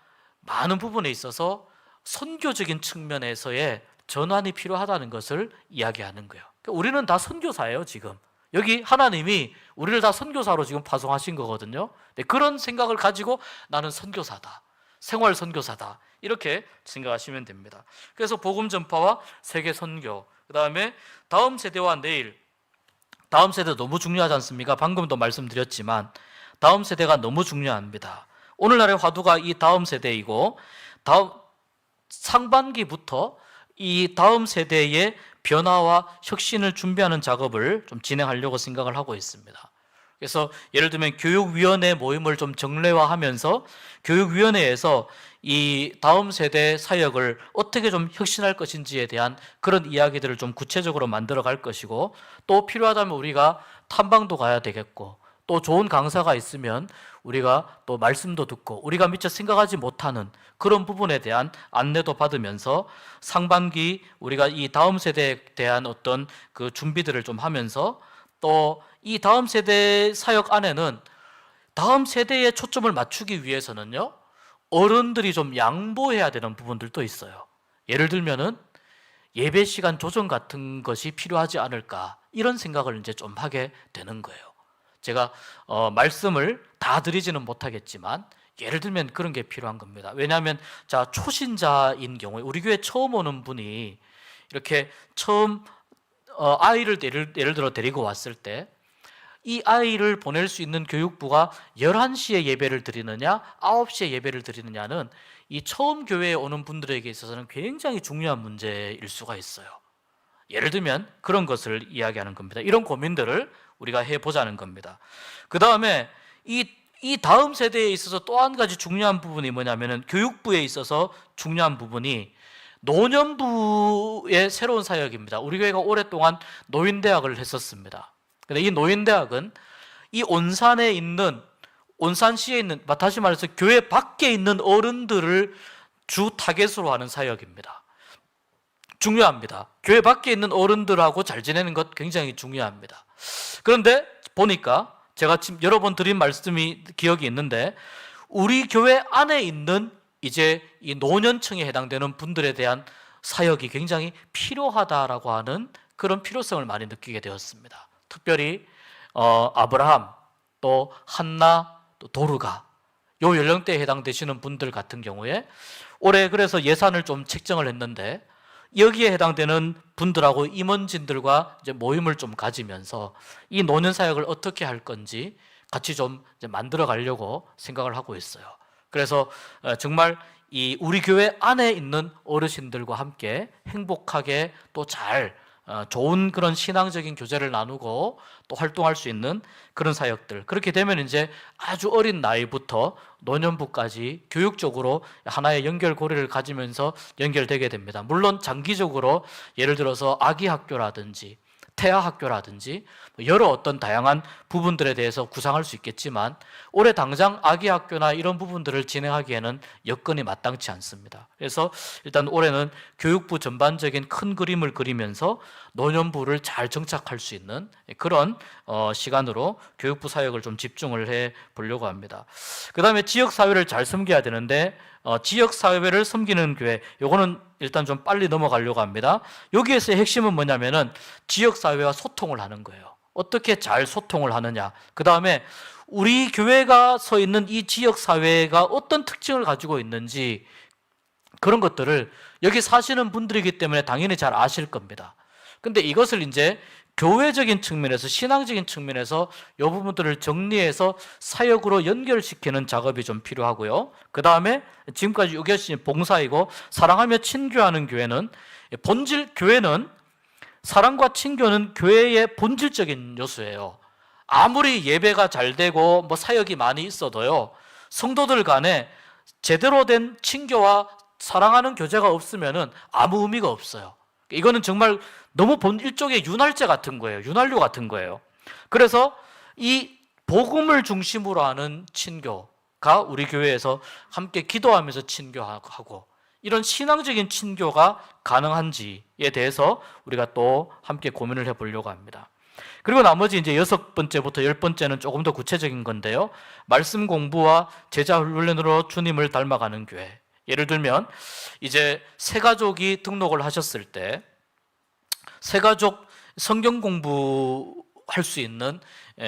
[SPEAKER 1] 많은 부분에 있어서 선교적인 측면에서의 전환이 필요하다는 것을 이야기하는 거예요. 그러니까 우리는 다 선교사예요. 지금 여기 하나님이 우리를 다 선교사로 지금 파송하신 거거든요. 그런 생각을 가지고 나는 선교사다, 생활 선교사다, 이렇게 생각하시면 됩니다. 그래서 복음 전파와 세계 선교, 그 다음에 다음 세대와 내일, 다음 세대 너무 중요하지 않습니까? 방금도 말씀드렸지만 다음 세대가 너무 중요합니다. 오늘날의 화두가 이 다음 세대이고, 다음 상반기부터 이 다음 세대의 변화와 혁신을 준비하는 작업을 좀 진행하려고 생각을 하고 있습니다. 그래서 예를 들면 교육위원회 모임을 좀 정례화하면서 교육위원회에서 이 다음 세대 사역을 어떻게 좀 혁신할 것인지에 대한 그런 이야기들을 좀 구체적으로 만들어 갈 것이고, 또 필요하다면 우리가 탐방도 가야 되겠고, 또 좋은 강사가 있으면 우리가 또 말씀도 듣고 우리가 미처 생각하지 못하는 그런 부분에 대한 안내도 받으면서 상반기 우리가 이 다음 세대에 대한 어떤 그 준비들을 좀 하면서, 또 이 다음 세대 사역 안에는 다음 세대에 초점을 맞추기 위해서는요, 어른들이 좀 양보해야 되는 부분들도 있어요. 예를 들면은 예배 시간 조정 같은 것이 필요하지 않을까, 이런 생각을 이제 좀 하게 되는 거예요. 제가 말씀을 다 드리지는 못하겠지만 예를 들면 그런 게 필요한 겁니다. 왜냐하면 자, 초신자인 경우에 우리 교회 처음 오는 분이 이렇게 처음 아이를 예를 들어 데리고 왔을 때 이 아이를 보낼 수 있는 교육부가 11시에 예배를 드리느냐 9시에 예배를 드리느냐는 이 처음 교회에 오는 분들에게 있어서는 굉장히 중요한 문제일 수가 있어요. 예를 들면 그런 것을 이야기하는 겁니다. 이런 고민들을 우리가 해보자는 겁니다. 그 다음에 이 다음 세대에 있어서 또 한 가지 중요한 부분이 뭐냐면은, 교육부에 있어서 중요한 부분이 노년부의 새로운 사역입니다. 우리 교회가 오랫동안 노인대학을 했었습니다. 근데 이 노인대학은 이 온산에 있는, 온산시에 있는, 다시 말해서 교회 밖에 있는 어른들을 주 타겟으로 하는 사역입니다. 중요합니다. 교회 밖에 있는 어른들하고 잘 지내는 것 굉장히 중요합니다. 그런데 보니까 제가 지금 여러 번 드린 말씀이 기억이 있는데, 우리 교회 안에 있는 이제 이 노년층에 해당되는 분들에 대한 사역이 굉장히 필요하다라고 하는 그런 필요성을 많이 느끼게 되었습니다. 특별히 아브라함, 또 한나, 또 도르가, 요 연령대에 해당되시는 분들 같은 경우에 올해 그래서 예산을 좀 책정을 했는데, 여기에 해당되는 분들하고 임원진들과 이제 모임을 좀 가지면서 이 노년 사역을 어떻게 할 건지 같이 좀 이제 만들어 가려고 생각을 하고 있어요. 그래서 정말 이 우리 교회 안에 있는 어르신들과 함께 행복하게 또 잘 좋은 그런 신앙적인 교제를 나누고 또 활동할 수 있는 그런 사역들, 그렇게 되면 이제 아주 어린 나이부터 노년부까지 교육적으로 하나의 연결고리를 가지면서 연결되게 됩니다. 물론 장기적으로 예를 들어서 아기 학교라든지 태아 학교라든지 여러 어떤 다양한 부분들에 대해서 구상할 수 있겠지만, 올해 당장 아기 학교나 이런 부분들을 진행하기에는 여건이 마땅치 않습니다. 그래서 일단 올해는 교육부 전반적인 큰 그림을 그리면서 노년부를 잘 정착할 수 있는 그런 시간으로 교육부 사역을 좀 집중을 해 보려고 합니다. 그 다음에 지역사회를 잘 섬겨야 되는데, 지역사회를 섬기는 교회, 요거는 일단 좀 빨리 넘어가려고 합니다. 여기에서의 핵심은 뭐냐면은 지역사회와 소통을 하는 거예요. 어떻게 잘 소통을 하느냐, 그 다음에 우리 교회가 서 있는 이 지역사회가 어떤 특징을 가지고 있는지, 그런 것들을 여기 사시는 분들이기 때문에 당연히 잘 아실 겁니다. 근데 이것을 이제 교회적인 측면에서, 신앙적인 측면에서 이 부분들을 정리해서 사역으로 연결시키는 작업이 좀 필요하고요. 그 다음에 지금까지 우겨진 봉사이고, 사랑하며 친교하는 교회는 교회는 사랑과 친교는 교회의 본질적인 요소예요. 아무리 예배가 잘 되고 뭐 사역이 많이 있어도요, 성도들 간에 제대로 된 친교와 사랑하는 교제가 없으면은 아무 의미가 없어요. 이거는 정말 너무 일종의 윤활제 같은 거예요. 윤활유 같은 거예요. 그래서 이 복음을 중심으로 하는 친교가 우리 교회에서 함께 기도하면서 친교하고, 이런 신앙적인 친교가 가능한지에 대해서 우리가 또 함께 고민을 해보려고 합니다. 그리고 나머지 이제 6번째부터 10번째는 조금 더 구체적인 건데요. 말씀 공부와 제자 훈련으로 주님을 닮아가는 교회. 예를 들면 이제 새가족이 등록을 하셨을 때 새가족 성경 공부할 수 있는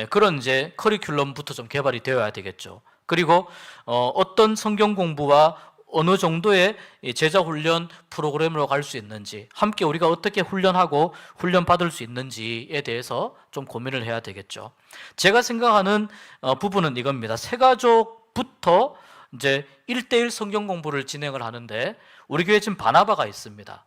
[SPEAKER 1] 그런 이제 커리큘럼부터 좀 개발이 되어야 되겠죠. 그리고 어떤 성경 공부와 어느 정도의 제자 훈련 프로그램으로 갈 수 있는지, 함께 우리가 어떻게 훈련하고 훈련받을 수 있는지에 대해서 좀 고민을 해야 되겠죠. 제가 생각하는 부분은 이겁니다. 새가족부터 이제 1대1 성경 공부를 진행을 하는데, 우리 교회 지금 바나바가 있습니다.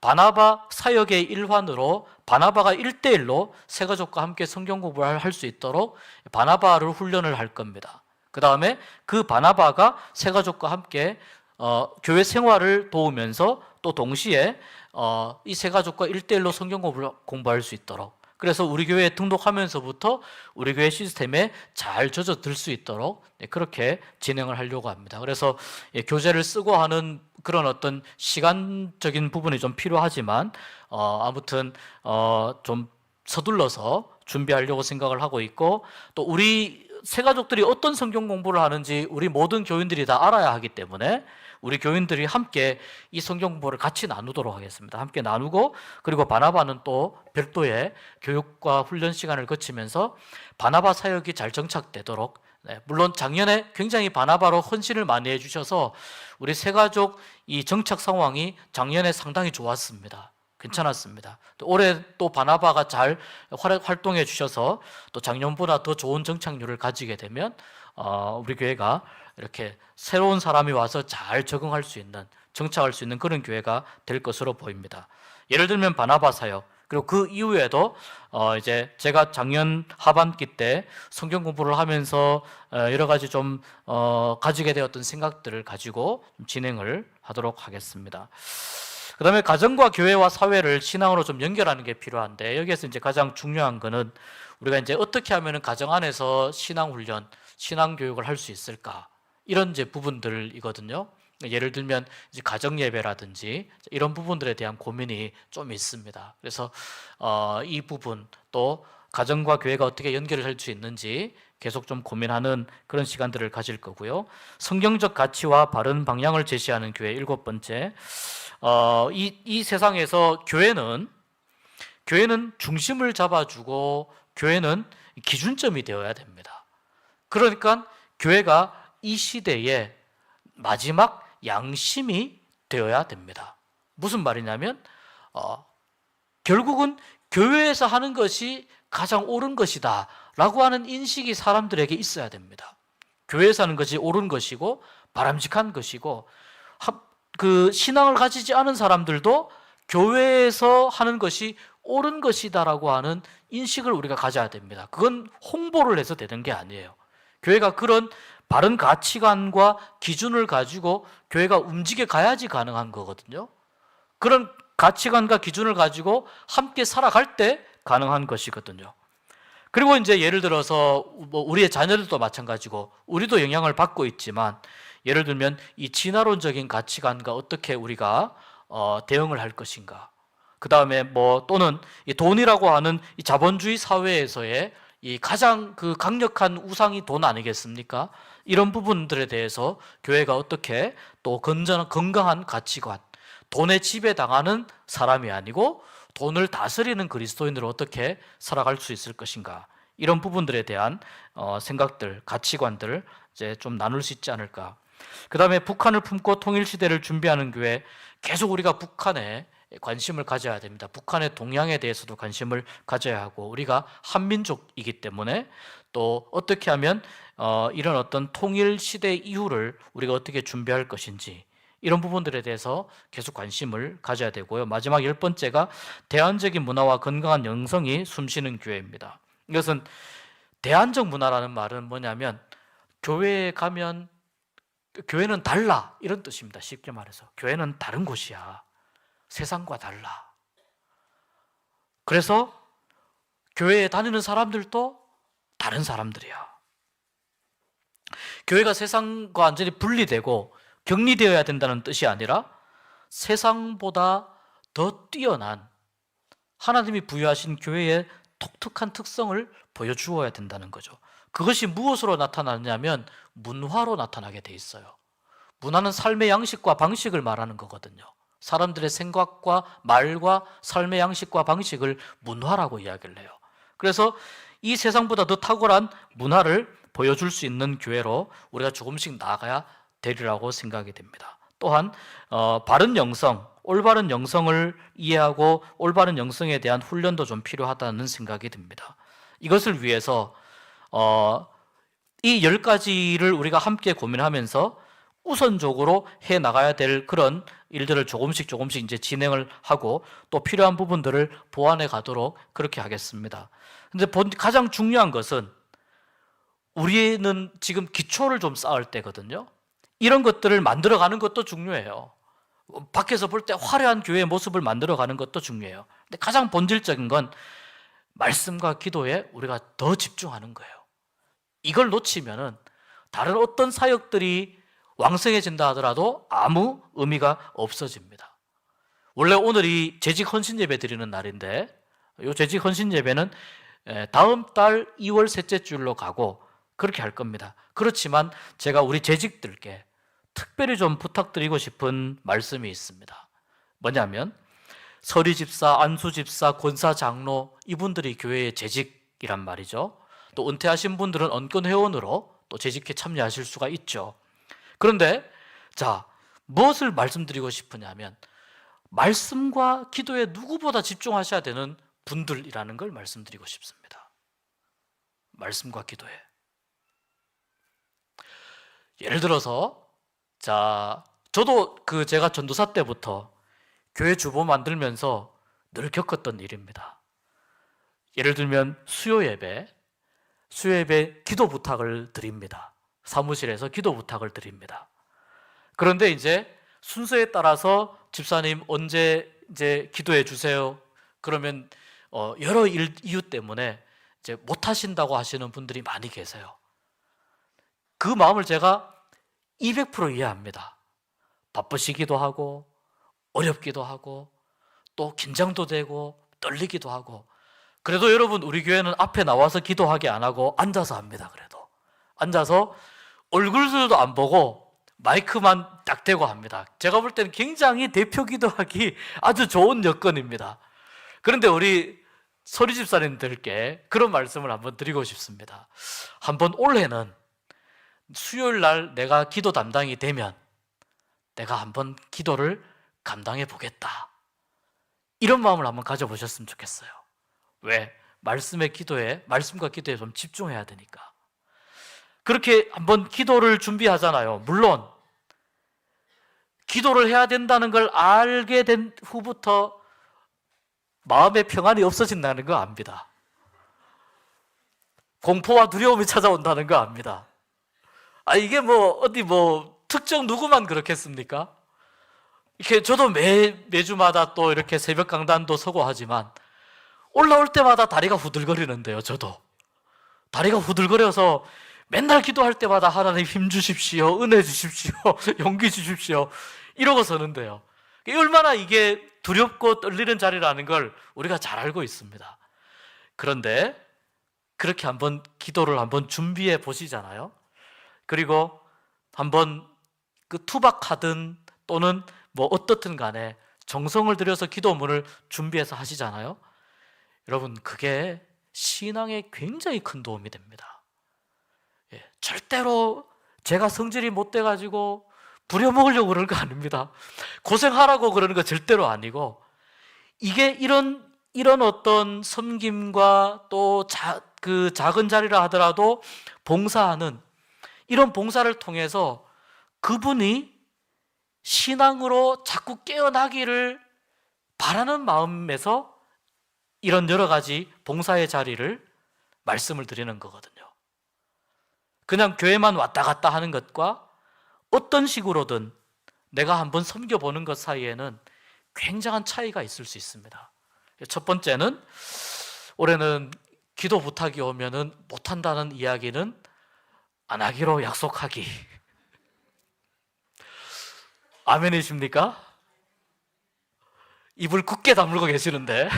[SPEAKER 1] 바나바 사역의 일환으로 바나바가 1대1로 새가족과 함께 성경 공부를 할 수 있도록 바나바를 훈련을 할 겁니다. 그 다음에 그 바나바가 새가족과 함께 교회 생활을 도우면서 또 동시에 이 새가족과 1대1로 성경 공부할 수 있도록, 그래서 우리 교회에 등록하면서부터 우리 교회 시스템에 잘 젖어들 수 있도록 그렇게 진행을 하려고 합니다. 그래서 교재를 쓰고 하는 그런 어떤 시간적인 부분이 좀 필요하지만 아무튼 좀 서둘러서 준비하려고 생각을 하고 있고, 또 우리 새가족들이 어떤 성경 공부를 하는지 우리 모든 교인들이 다 알아야 하기 때문에 우리 교인들이 함께 이 성경 공부를 같이 나누도록 하겠습니다. 함께 나누고, 그리고 바나바는 또 별도의 교육과 훈련 시간을 거치면서 바나바 사역이 잘 정착되도록, 물론 작년에 굉장히 바나바로 헌신을 많이 해주셔서 우리 새가족 이 정착 상황이 작년에 상당히 좋았습니다. 괜찮았습니다. 또 올해 또 바나바가 잘 활동해 주셔서 또 작년보다 더 좋은 정착률을 가지게 되면 우리 교회가 이렇게 새로운 사람이 와서 잘 적응할 수 있는, 정착할 수 있는 그런 교회가 될 것으로 보입니다. 예를 들면 바나바 사역, 그리고 그 이후에도 이제 제가 작년 하반기 때 성경 공부를 하면서 여러 가지 좀 가지게 되었던 생각들을 가지고 진행을 하도록 하겠습니다. 그 다음에 가정과 교회와 사회를 신앙으로 좀 연결하는 게 필요한데, 여기에서 이제 가장 중요한 거는 우리가 이제 어떻게 하면 가정 안에서 신앙 훈련, 신앙 교육을 할 수 있을까, 이런 이제 부분들이거든요. 예를 들면 이제 가정 예배라든지 이런 부분들에 대한 고민이 좀 있습니다. 그래서 이 부분, 또 가정과 교회가 어떻게 연결을 할 수 있는지 계속 좀 고민하는 그런 시간들을 가질 거고요. 성경적 가치와 바른 방향을 제시하는 교회, 7번째. 이 세상에서 교회는 중심을 잡아주고 교회는 기준점이 되어야 됩니다. 그러니까 교회가 이 시대의 마지막 양심이 되어야 됩니다. 무슨 말이냐면 결국은 교회에서 하는 것이 가장 옳은 것이다 라고 하는 인식이 사람들에게 있어야 됩니다. 교회에서 하는 것이 옳은 것이고 바람직한 것이고, 그 신앙을 가지지 않은 사람들도 교회에서 하는 것이 옳은 것이다라고 하는 인식을 우리가 가져야 됩니다. 그건 홍보를 해서 되는 게 아니에요. 교회가 그런 바른 가치관과 기준을 가지고 교회가 움직여 가야지 가능한 거거든요. 그런 가치관과 기준을 가지고 함께 살아갈 때 가능한 것이거든요. 그리고 이제 예를 들어서 우리의 자녀들도 마찬가지고 우리도 영향을 받고 있지만, 예를 들면 이 진화론적인 가치관과 어떻게 우리가 대응을 할 것인가, 그 다음에 또는 이 돈이라고 하는 이 자본주의 사회에서의 이 가장 그 강력한 우상이 돈 아니겠습니까? 이런 부분들에 대해서 교회가 어떻게 또 건강한 가치관, 돈에 지배당하는 사람이 아니고 돈을 다스리는 그리스도인으로 어떻게 살아갈 수 있을 것인가, 이런 부분들에 대한 생각들, 가치관들을 이제 좀 나눌 수 있지 않을까. 그 다음에 북한을 품고 통일시대를 준비하는 교회, 계속 우리가 북한에 관심을 가져야 됩니다. 북한의 동향에 대해서도 관심을 가져야 하고, 우리가 한민족이기 때문에 또 어떻게 하면 이런 어떤 통일시대 이후를 우리가 어떻게 준비할 것인지, 이런 부분들에 대해서 계속 관심을 가져야 되고요. 마지막 10번째가 대안적인 문화와 건강한 영성이 숨쉬는 교회입니다. 이것은 대안적 문화라는 말은 뭐냐면, 교회에 가면 교회는 달라, 이런 뜻입니다. 쉽게 말해서 교회는 다른 곳이야, 세상과 달라. 그래서 교회에 다니는 사람들도 다른 사람들이야. 교회가 세상과 완전히 분리되고 격리되어야 된다는 뜻이 아니라 세상보다 더 뛰어난 하나님이 부여하신 교회의 독특한 특성을 보여주어야 된다는 거죠. 그것이 무엇으로 나타나냐면 문화로 나타나게 돼 있어요. 문화는 삶의 양식과 방식을 말하는 거거든요. 사람들의 생각과 말과 삶의 양식과 방식을 문화라고 이야기를 해요. 그래서 이 세상보다 더 탁월한 문화를 보여줄 수 있는 교회로 우리가 조금씩 나아가야 되리라고 생각이 됩니다. 또한 바른 영성, 올바른 영성을 이해하고 올바른 영성에 대한 훈련도 좀 필요하다는 생각이 듭니다. 이것을 위해서 이 10가지를 우리가 함께 고민하면서 우선적으로 해 나가야 될 그런 일들을 조금씩 이제 진행을 하고 또 필요한 부분들을 보완해 가도록 그렇게 하겠습니다. 근데 가장 중요한 것은 우리는 지금 기초를 좀 쌓을 때거든요. 이런 것들을 만들어가는 것도 중요해요. 밖에서 볼 때 화려한 교회의 모습을 만들어가는 것도 중요해요. 근데 가장 본질적인 건 말씀과 기도에 우리가 더 집중하는 거예요. 이걸 놓치면은 다른 어떤 사역들이 왕성해진다 하더라도 아무 의미가 없어집니다. 원래 오늘이 재직 헌신 예배 드리는 날인데 이 재직 헌신 예배는 다음 달 2월 셋째 주일로 가고 그렇게 할 겁니다. 그렇지만 제가 우리 재직들께 특별히 좀 부탁드리고 싶은 말씀이 있습니다. 뭐냐면 서리 집사, 안수 집사, 권사 장로 이분들이 교회의 재직이란 말이죠. 또 은퇴하신 분들은 언권 회원으로 또 재직에 참여하실 수가 있죠. 그런데 자, 무엇을 말씀드리고 싶으냐면 말씀과 기도에 누구보다 집중하셔야 되는 분들이라는 걸 말씀드리고 싶습니다. 말씀과 기도에. 예를 들어서 자, 저도 제가 전도사 때부터 교회 주보 만들면서 늘 겪었던 일입니다. 예를 들면 수요 예배 기도 부탁을 드립니다. 사무실에서 기도 부탁을 드립니다. 그런데 이제 순서에 따라서 집사님 언제 이제 기도해 주세요. 그러면 여러 이유 때문에 이제 못 하신다고 하시는 분들이 많이 계세요. 그 마음을 제가 200% 이해합니다. 바쁘시기도 하고 어렵기도 하고 또 긴장도 되고 떨리기도 하고. 그래도 여러분 우리 교회는 앞에 나와서 기도하게 안 하고 앉아서 합니다. 그래도 앉아서 얼굴들도 안 보고 마이크만 딱 대고 합니다. 제가 볼 때는 굉장히 대표 기도하기 아주 좋은 여건입니다. 그런데 우리 소리 집사님들께 그런 말씀을 한번 드리고 싶습니다. 한번 올해는 수요일 날 내가 기도 담당이 되면 내가 한번 기도를 감당해 보겠다. 이런 마음을 한번 가져보셨으면 좋겠어요. 왜? 말씀과 기도에 좀 집중해야 되니까. 그렇게 한번 기도를 준비하잖아요. 물론 기도를 해야 된다는 걸 알게 된 후부터 마음의 평안이 없어진다는 거 압니다. 공포와 두려움이 찾아온다는 거 압니다. 이게 어디 특정 누구만 그렇겠습니까? 이렇게 저도 매주마다 또 이렇게 새벽 강단도 서고 하지만 올라올 때마다 다리가 후들거리는데요. 저도 다리가 후들거려서 맨날 기도할 때마다 하나님 힘 주십시오, 은혜 주십시오, 용기 주십시오 이러고 서는데요. 얼마나 이게 두렵고 떨리는 자리라는 걸 우리가 잘 알고 있습니다. 그런데 그렇게 한번 기도를 한번 준비해 보시잖아요. 그리고 한번 투박하든 또는 어떻든 간에 정성을 들여서 기도문을 준비해서 하시잖아요. 여러분 그게 신앙에 굉장히 큰 도움이 됩니다. 절대로 제가 성질이 못 돼가지고 부려먹으려고 그러는 거 아닙니다. 고생하라고 그러는 거 절대로 아니고 이게 이런 어떤 섬김과 또 작은 자리라 하더라도 봉사하는 이런 봉사를 통해서 그분이 신앙으로 자꾸 깨어나기를 바라는 마음에서 이런 여러 가지 봉사의 자리를 말씀을 드리는 거거든요. 그냥 교회만 왔다 갔다 하는 것과 어떤 식으로든 내가 한번 섬겨보는 것 사이에는 굉장한 차이가 있을 수 있습니다. 첫 번째는 올해는 기도 부탁이 오면은 못한다는 이야기는 안 하기로 약속하기. 아멘이십니까? 입을 굳게 다물고 계시는데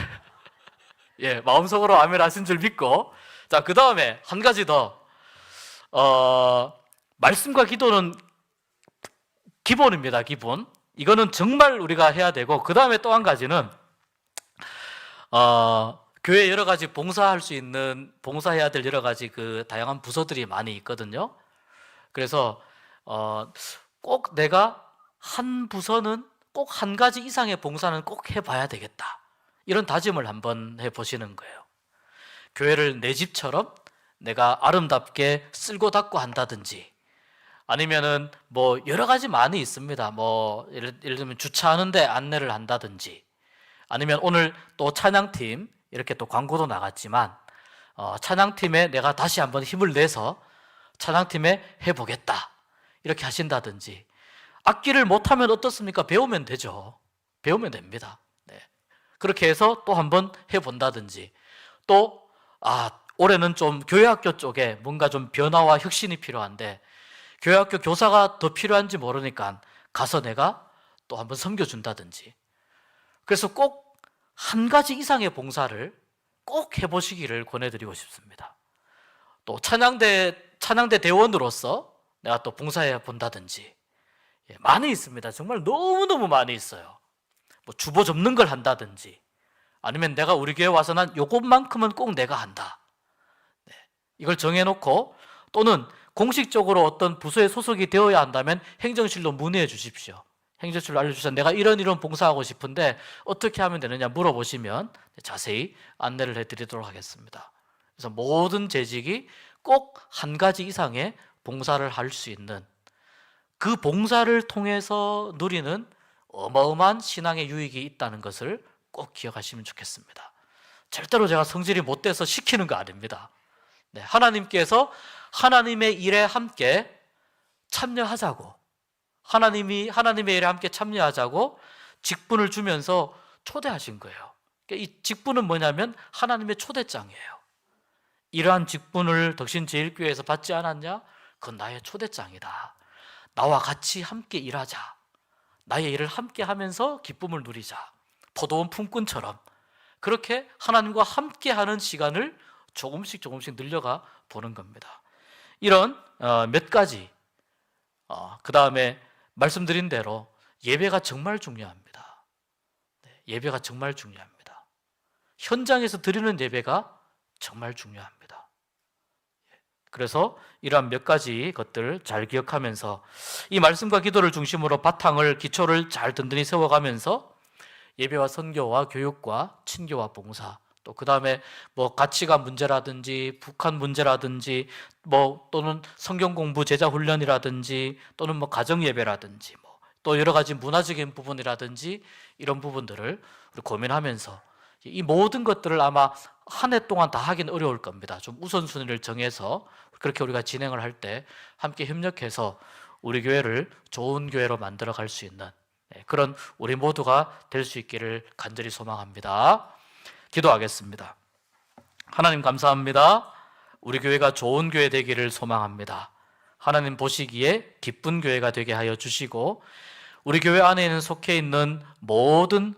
[SPEAKER 1] 마음속으로 아멘 하신 줄 믿고. 자, 그 다음에 한 가지 더 말씀과 기도는 기본입니다. 기본. 이거는 정말 우리가 해야 되고, 그 다음에 또 한 가지는 교회 여러 가지 봉사할 수 있는, 봉사해야 될 여러 가지 다양한 부서들이 많이 있거든요. 그래서 꼭 내가 한 부서는 꼭 한 가지 이상의 봉사는 꼭 해봐야 되겠다, 이런 다짐을 한번 해보시는 거예요. 교회를 내 집처럼 내가 아름답게 쓸고 닦고 한다든지, 아니면은 뭐 여러 가지 많이 있습니다. 뭐 예를 들면 주차하는데 안내를 한다든지, 아니면 오늘 또 찬양팀 이렇게 또 광고도 나갔지만 찬양팀에 내가 다시 한번 힘을 내서 찬양팀에 해보겠다 이렇게 하신다든지, 악기를 못하면 어떻습니까? 배우면 되죠. 배우면 됩니다. 네. 그렇게 해서 또 한번 해본다든지, 또 올해는 좀 교회학교 쪽에 뭔가 좀 변화와 혁신이 필요한데 교회학교 교사가 더 필요한지 모르니까 가서 내가 또 한번 섬겨준다든지, 그래서 꼭 한 가지 이상의 봉사를 꼭 해보시기를 권해드리고 싶습니다. 또 찬양대 대원으로서 내가 또 봉사해 본다든지, 많이 있습니다. 정말 너무너무 많이 있어요. 뭐 주보 접는 걸 한다든지, 아니면 내가 우리 교회 와서 난 요것만큼은 꼭 내가 한다. 이걸 정해놓고, 또는 공식적으로 어떤 부서에 소속이 되어야 한다면 행정실로 문의해 주십시오. 행정실로 알려주셔서 내가 이런 봉사하고 싶은데 어떻게 하면 되느냐 물어보시면 자세히 안내를 해드리도록 하겠습니다. 그래서 모든 재직이 꼭 한 가지 이상의 봉사를 할 수 있는, 그 봉사를 통해서 누리는 어마어마한 신앙의 유익이 있다는 것을 꼭 기억하시면 좋겠습니다. 절대로 제가 성질이 못 돼서 시키는 거 아닙니다. 네, 하나님께서 하나님의 일에 함께 참여하자고, 하나님의 일에 함께 참여하자고 직분을 주면서 초대하신 거예요. 이 직분은 뭐냐면 하나님의 초대장이에요. 이러한 직분을 덕신제일교회에서 받지 않았냐? 그건 나의 초대장이다. 나와 같이 함께 일하자. 나의 일을 함께 하면서 기쁨을 누리자. 포도원 품꾼처럼 그렇게 하나님과 함께하는 시간을 조금씩 늘려가 보는 겁니다. 이런 몇 가지, 그 다음에 말씀드린 대로 예배가 정말 중요합니다. 예배가 정말 중요합니다. 현장에서 드리는 예배가 정말 중요합니다. 그래서 이러한 몇 가지 것들 잘 기억하면서 이 말씀과 기도를 중심으로 바탕을, 기초를 잘 든든히 세워가면서 예배와 선교와 교육과 친교와 봉사, 또 그 다음에 뭐 가치관 문제라든지 북한 문제라든지 뭐 또는 성경 공부 제자 훈련이라든지 또는 뭐 가정 예배라든지 뭐 또 여러 가지 문화적인 부분이라든지 이런 부분들을 우리 고민하면서 이 모든 것들을 아마 한 해 동안 다 하긴 어려울 겁니다. 좀 우선순위를 정해서 그렇게 우리가 진행을 할 때 함께 협력해서 우리 교회를 좋은 교회로 만들어 갈 수 있는 그런 우리 모두가 될 수 있기를 간절히 소망합니다. 기도하겠습니다. 하나님 감사합니다. 우리 교회가 좋은 교회 되기를 소망합니다. 하나님 보시기에 기쁜 교회가 되게 하여 주시고 우리 교회 안에는 속해 있는 모든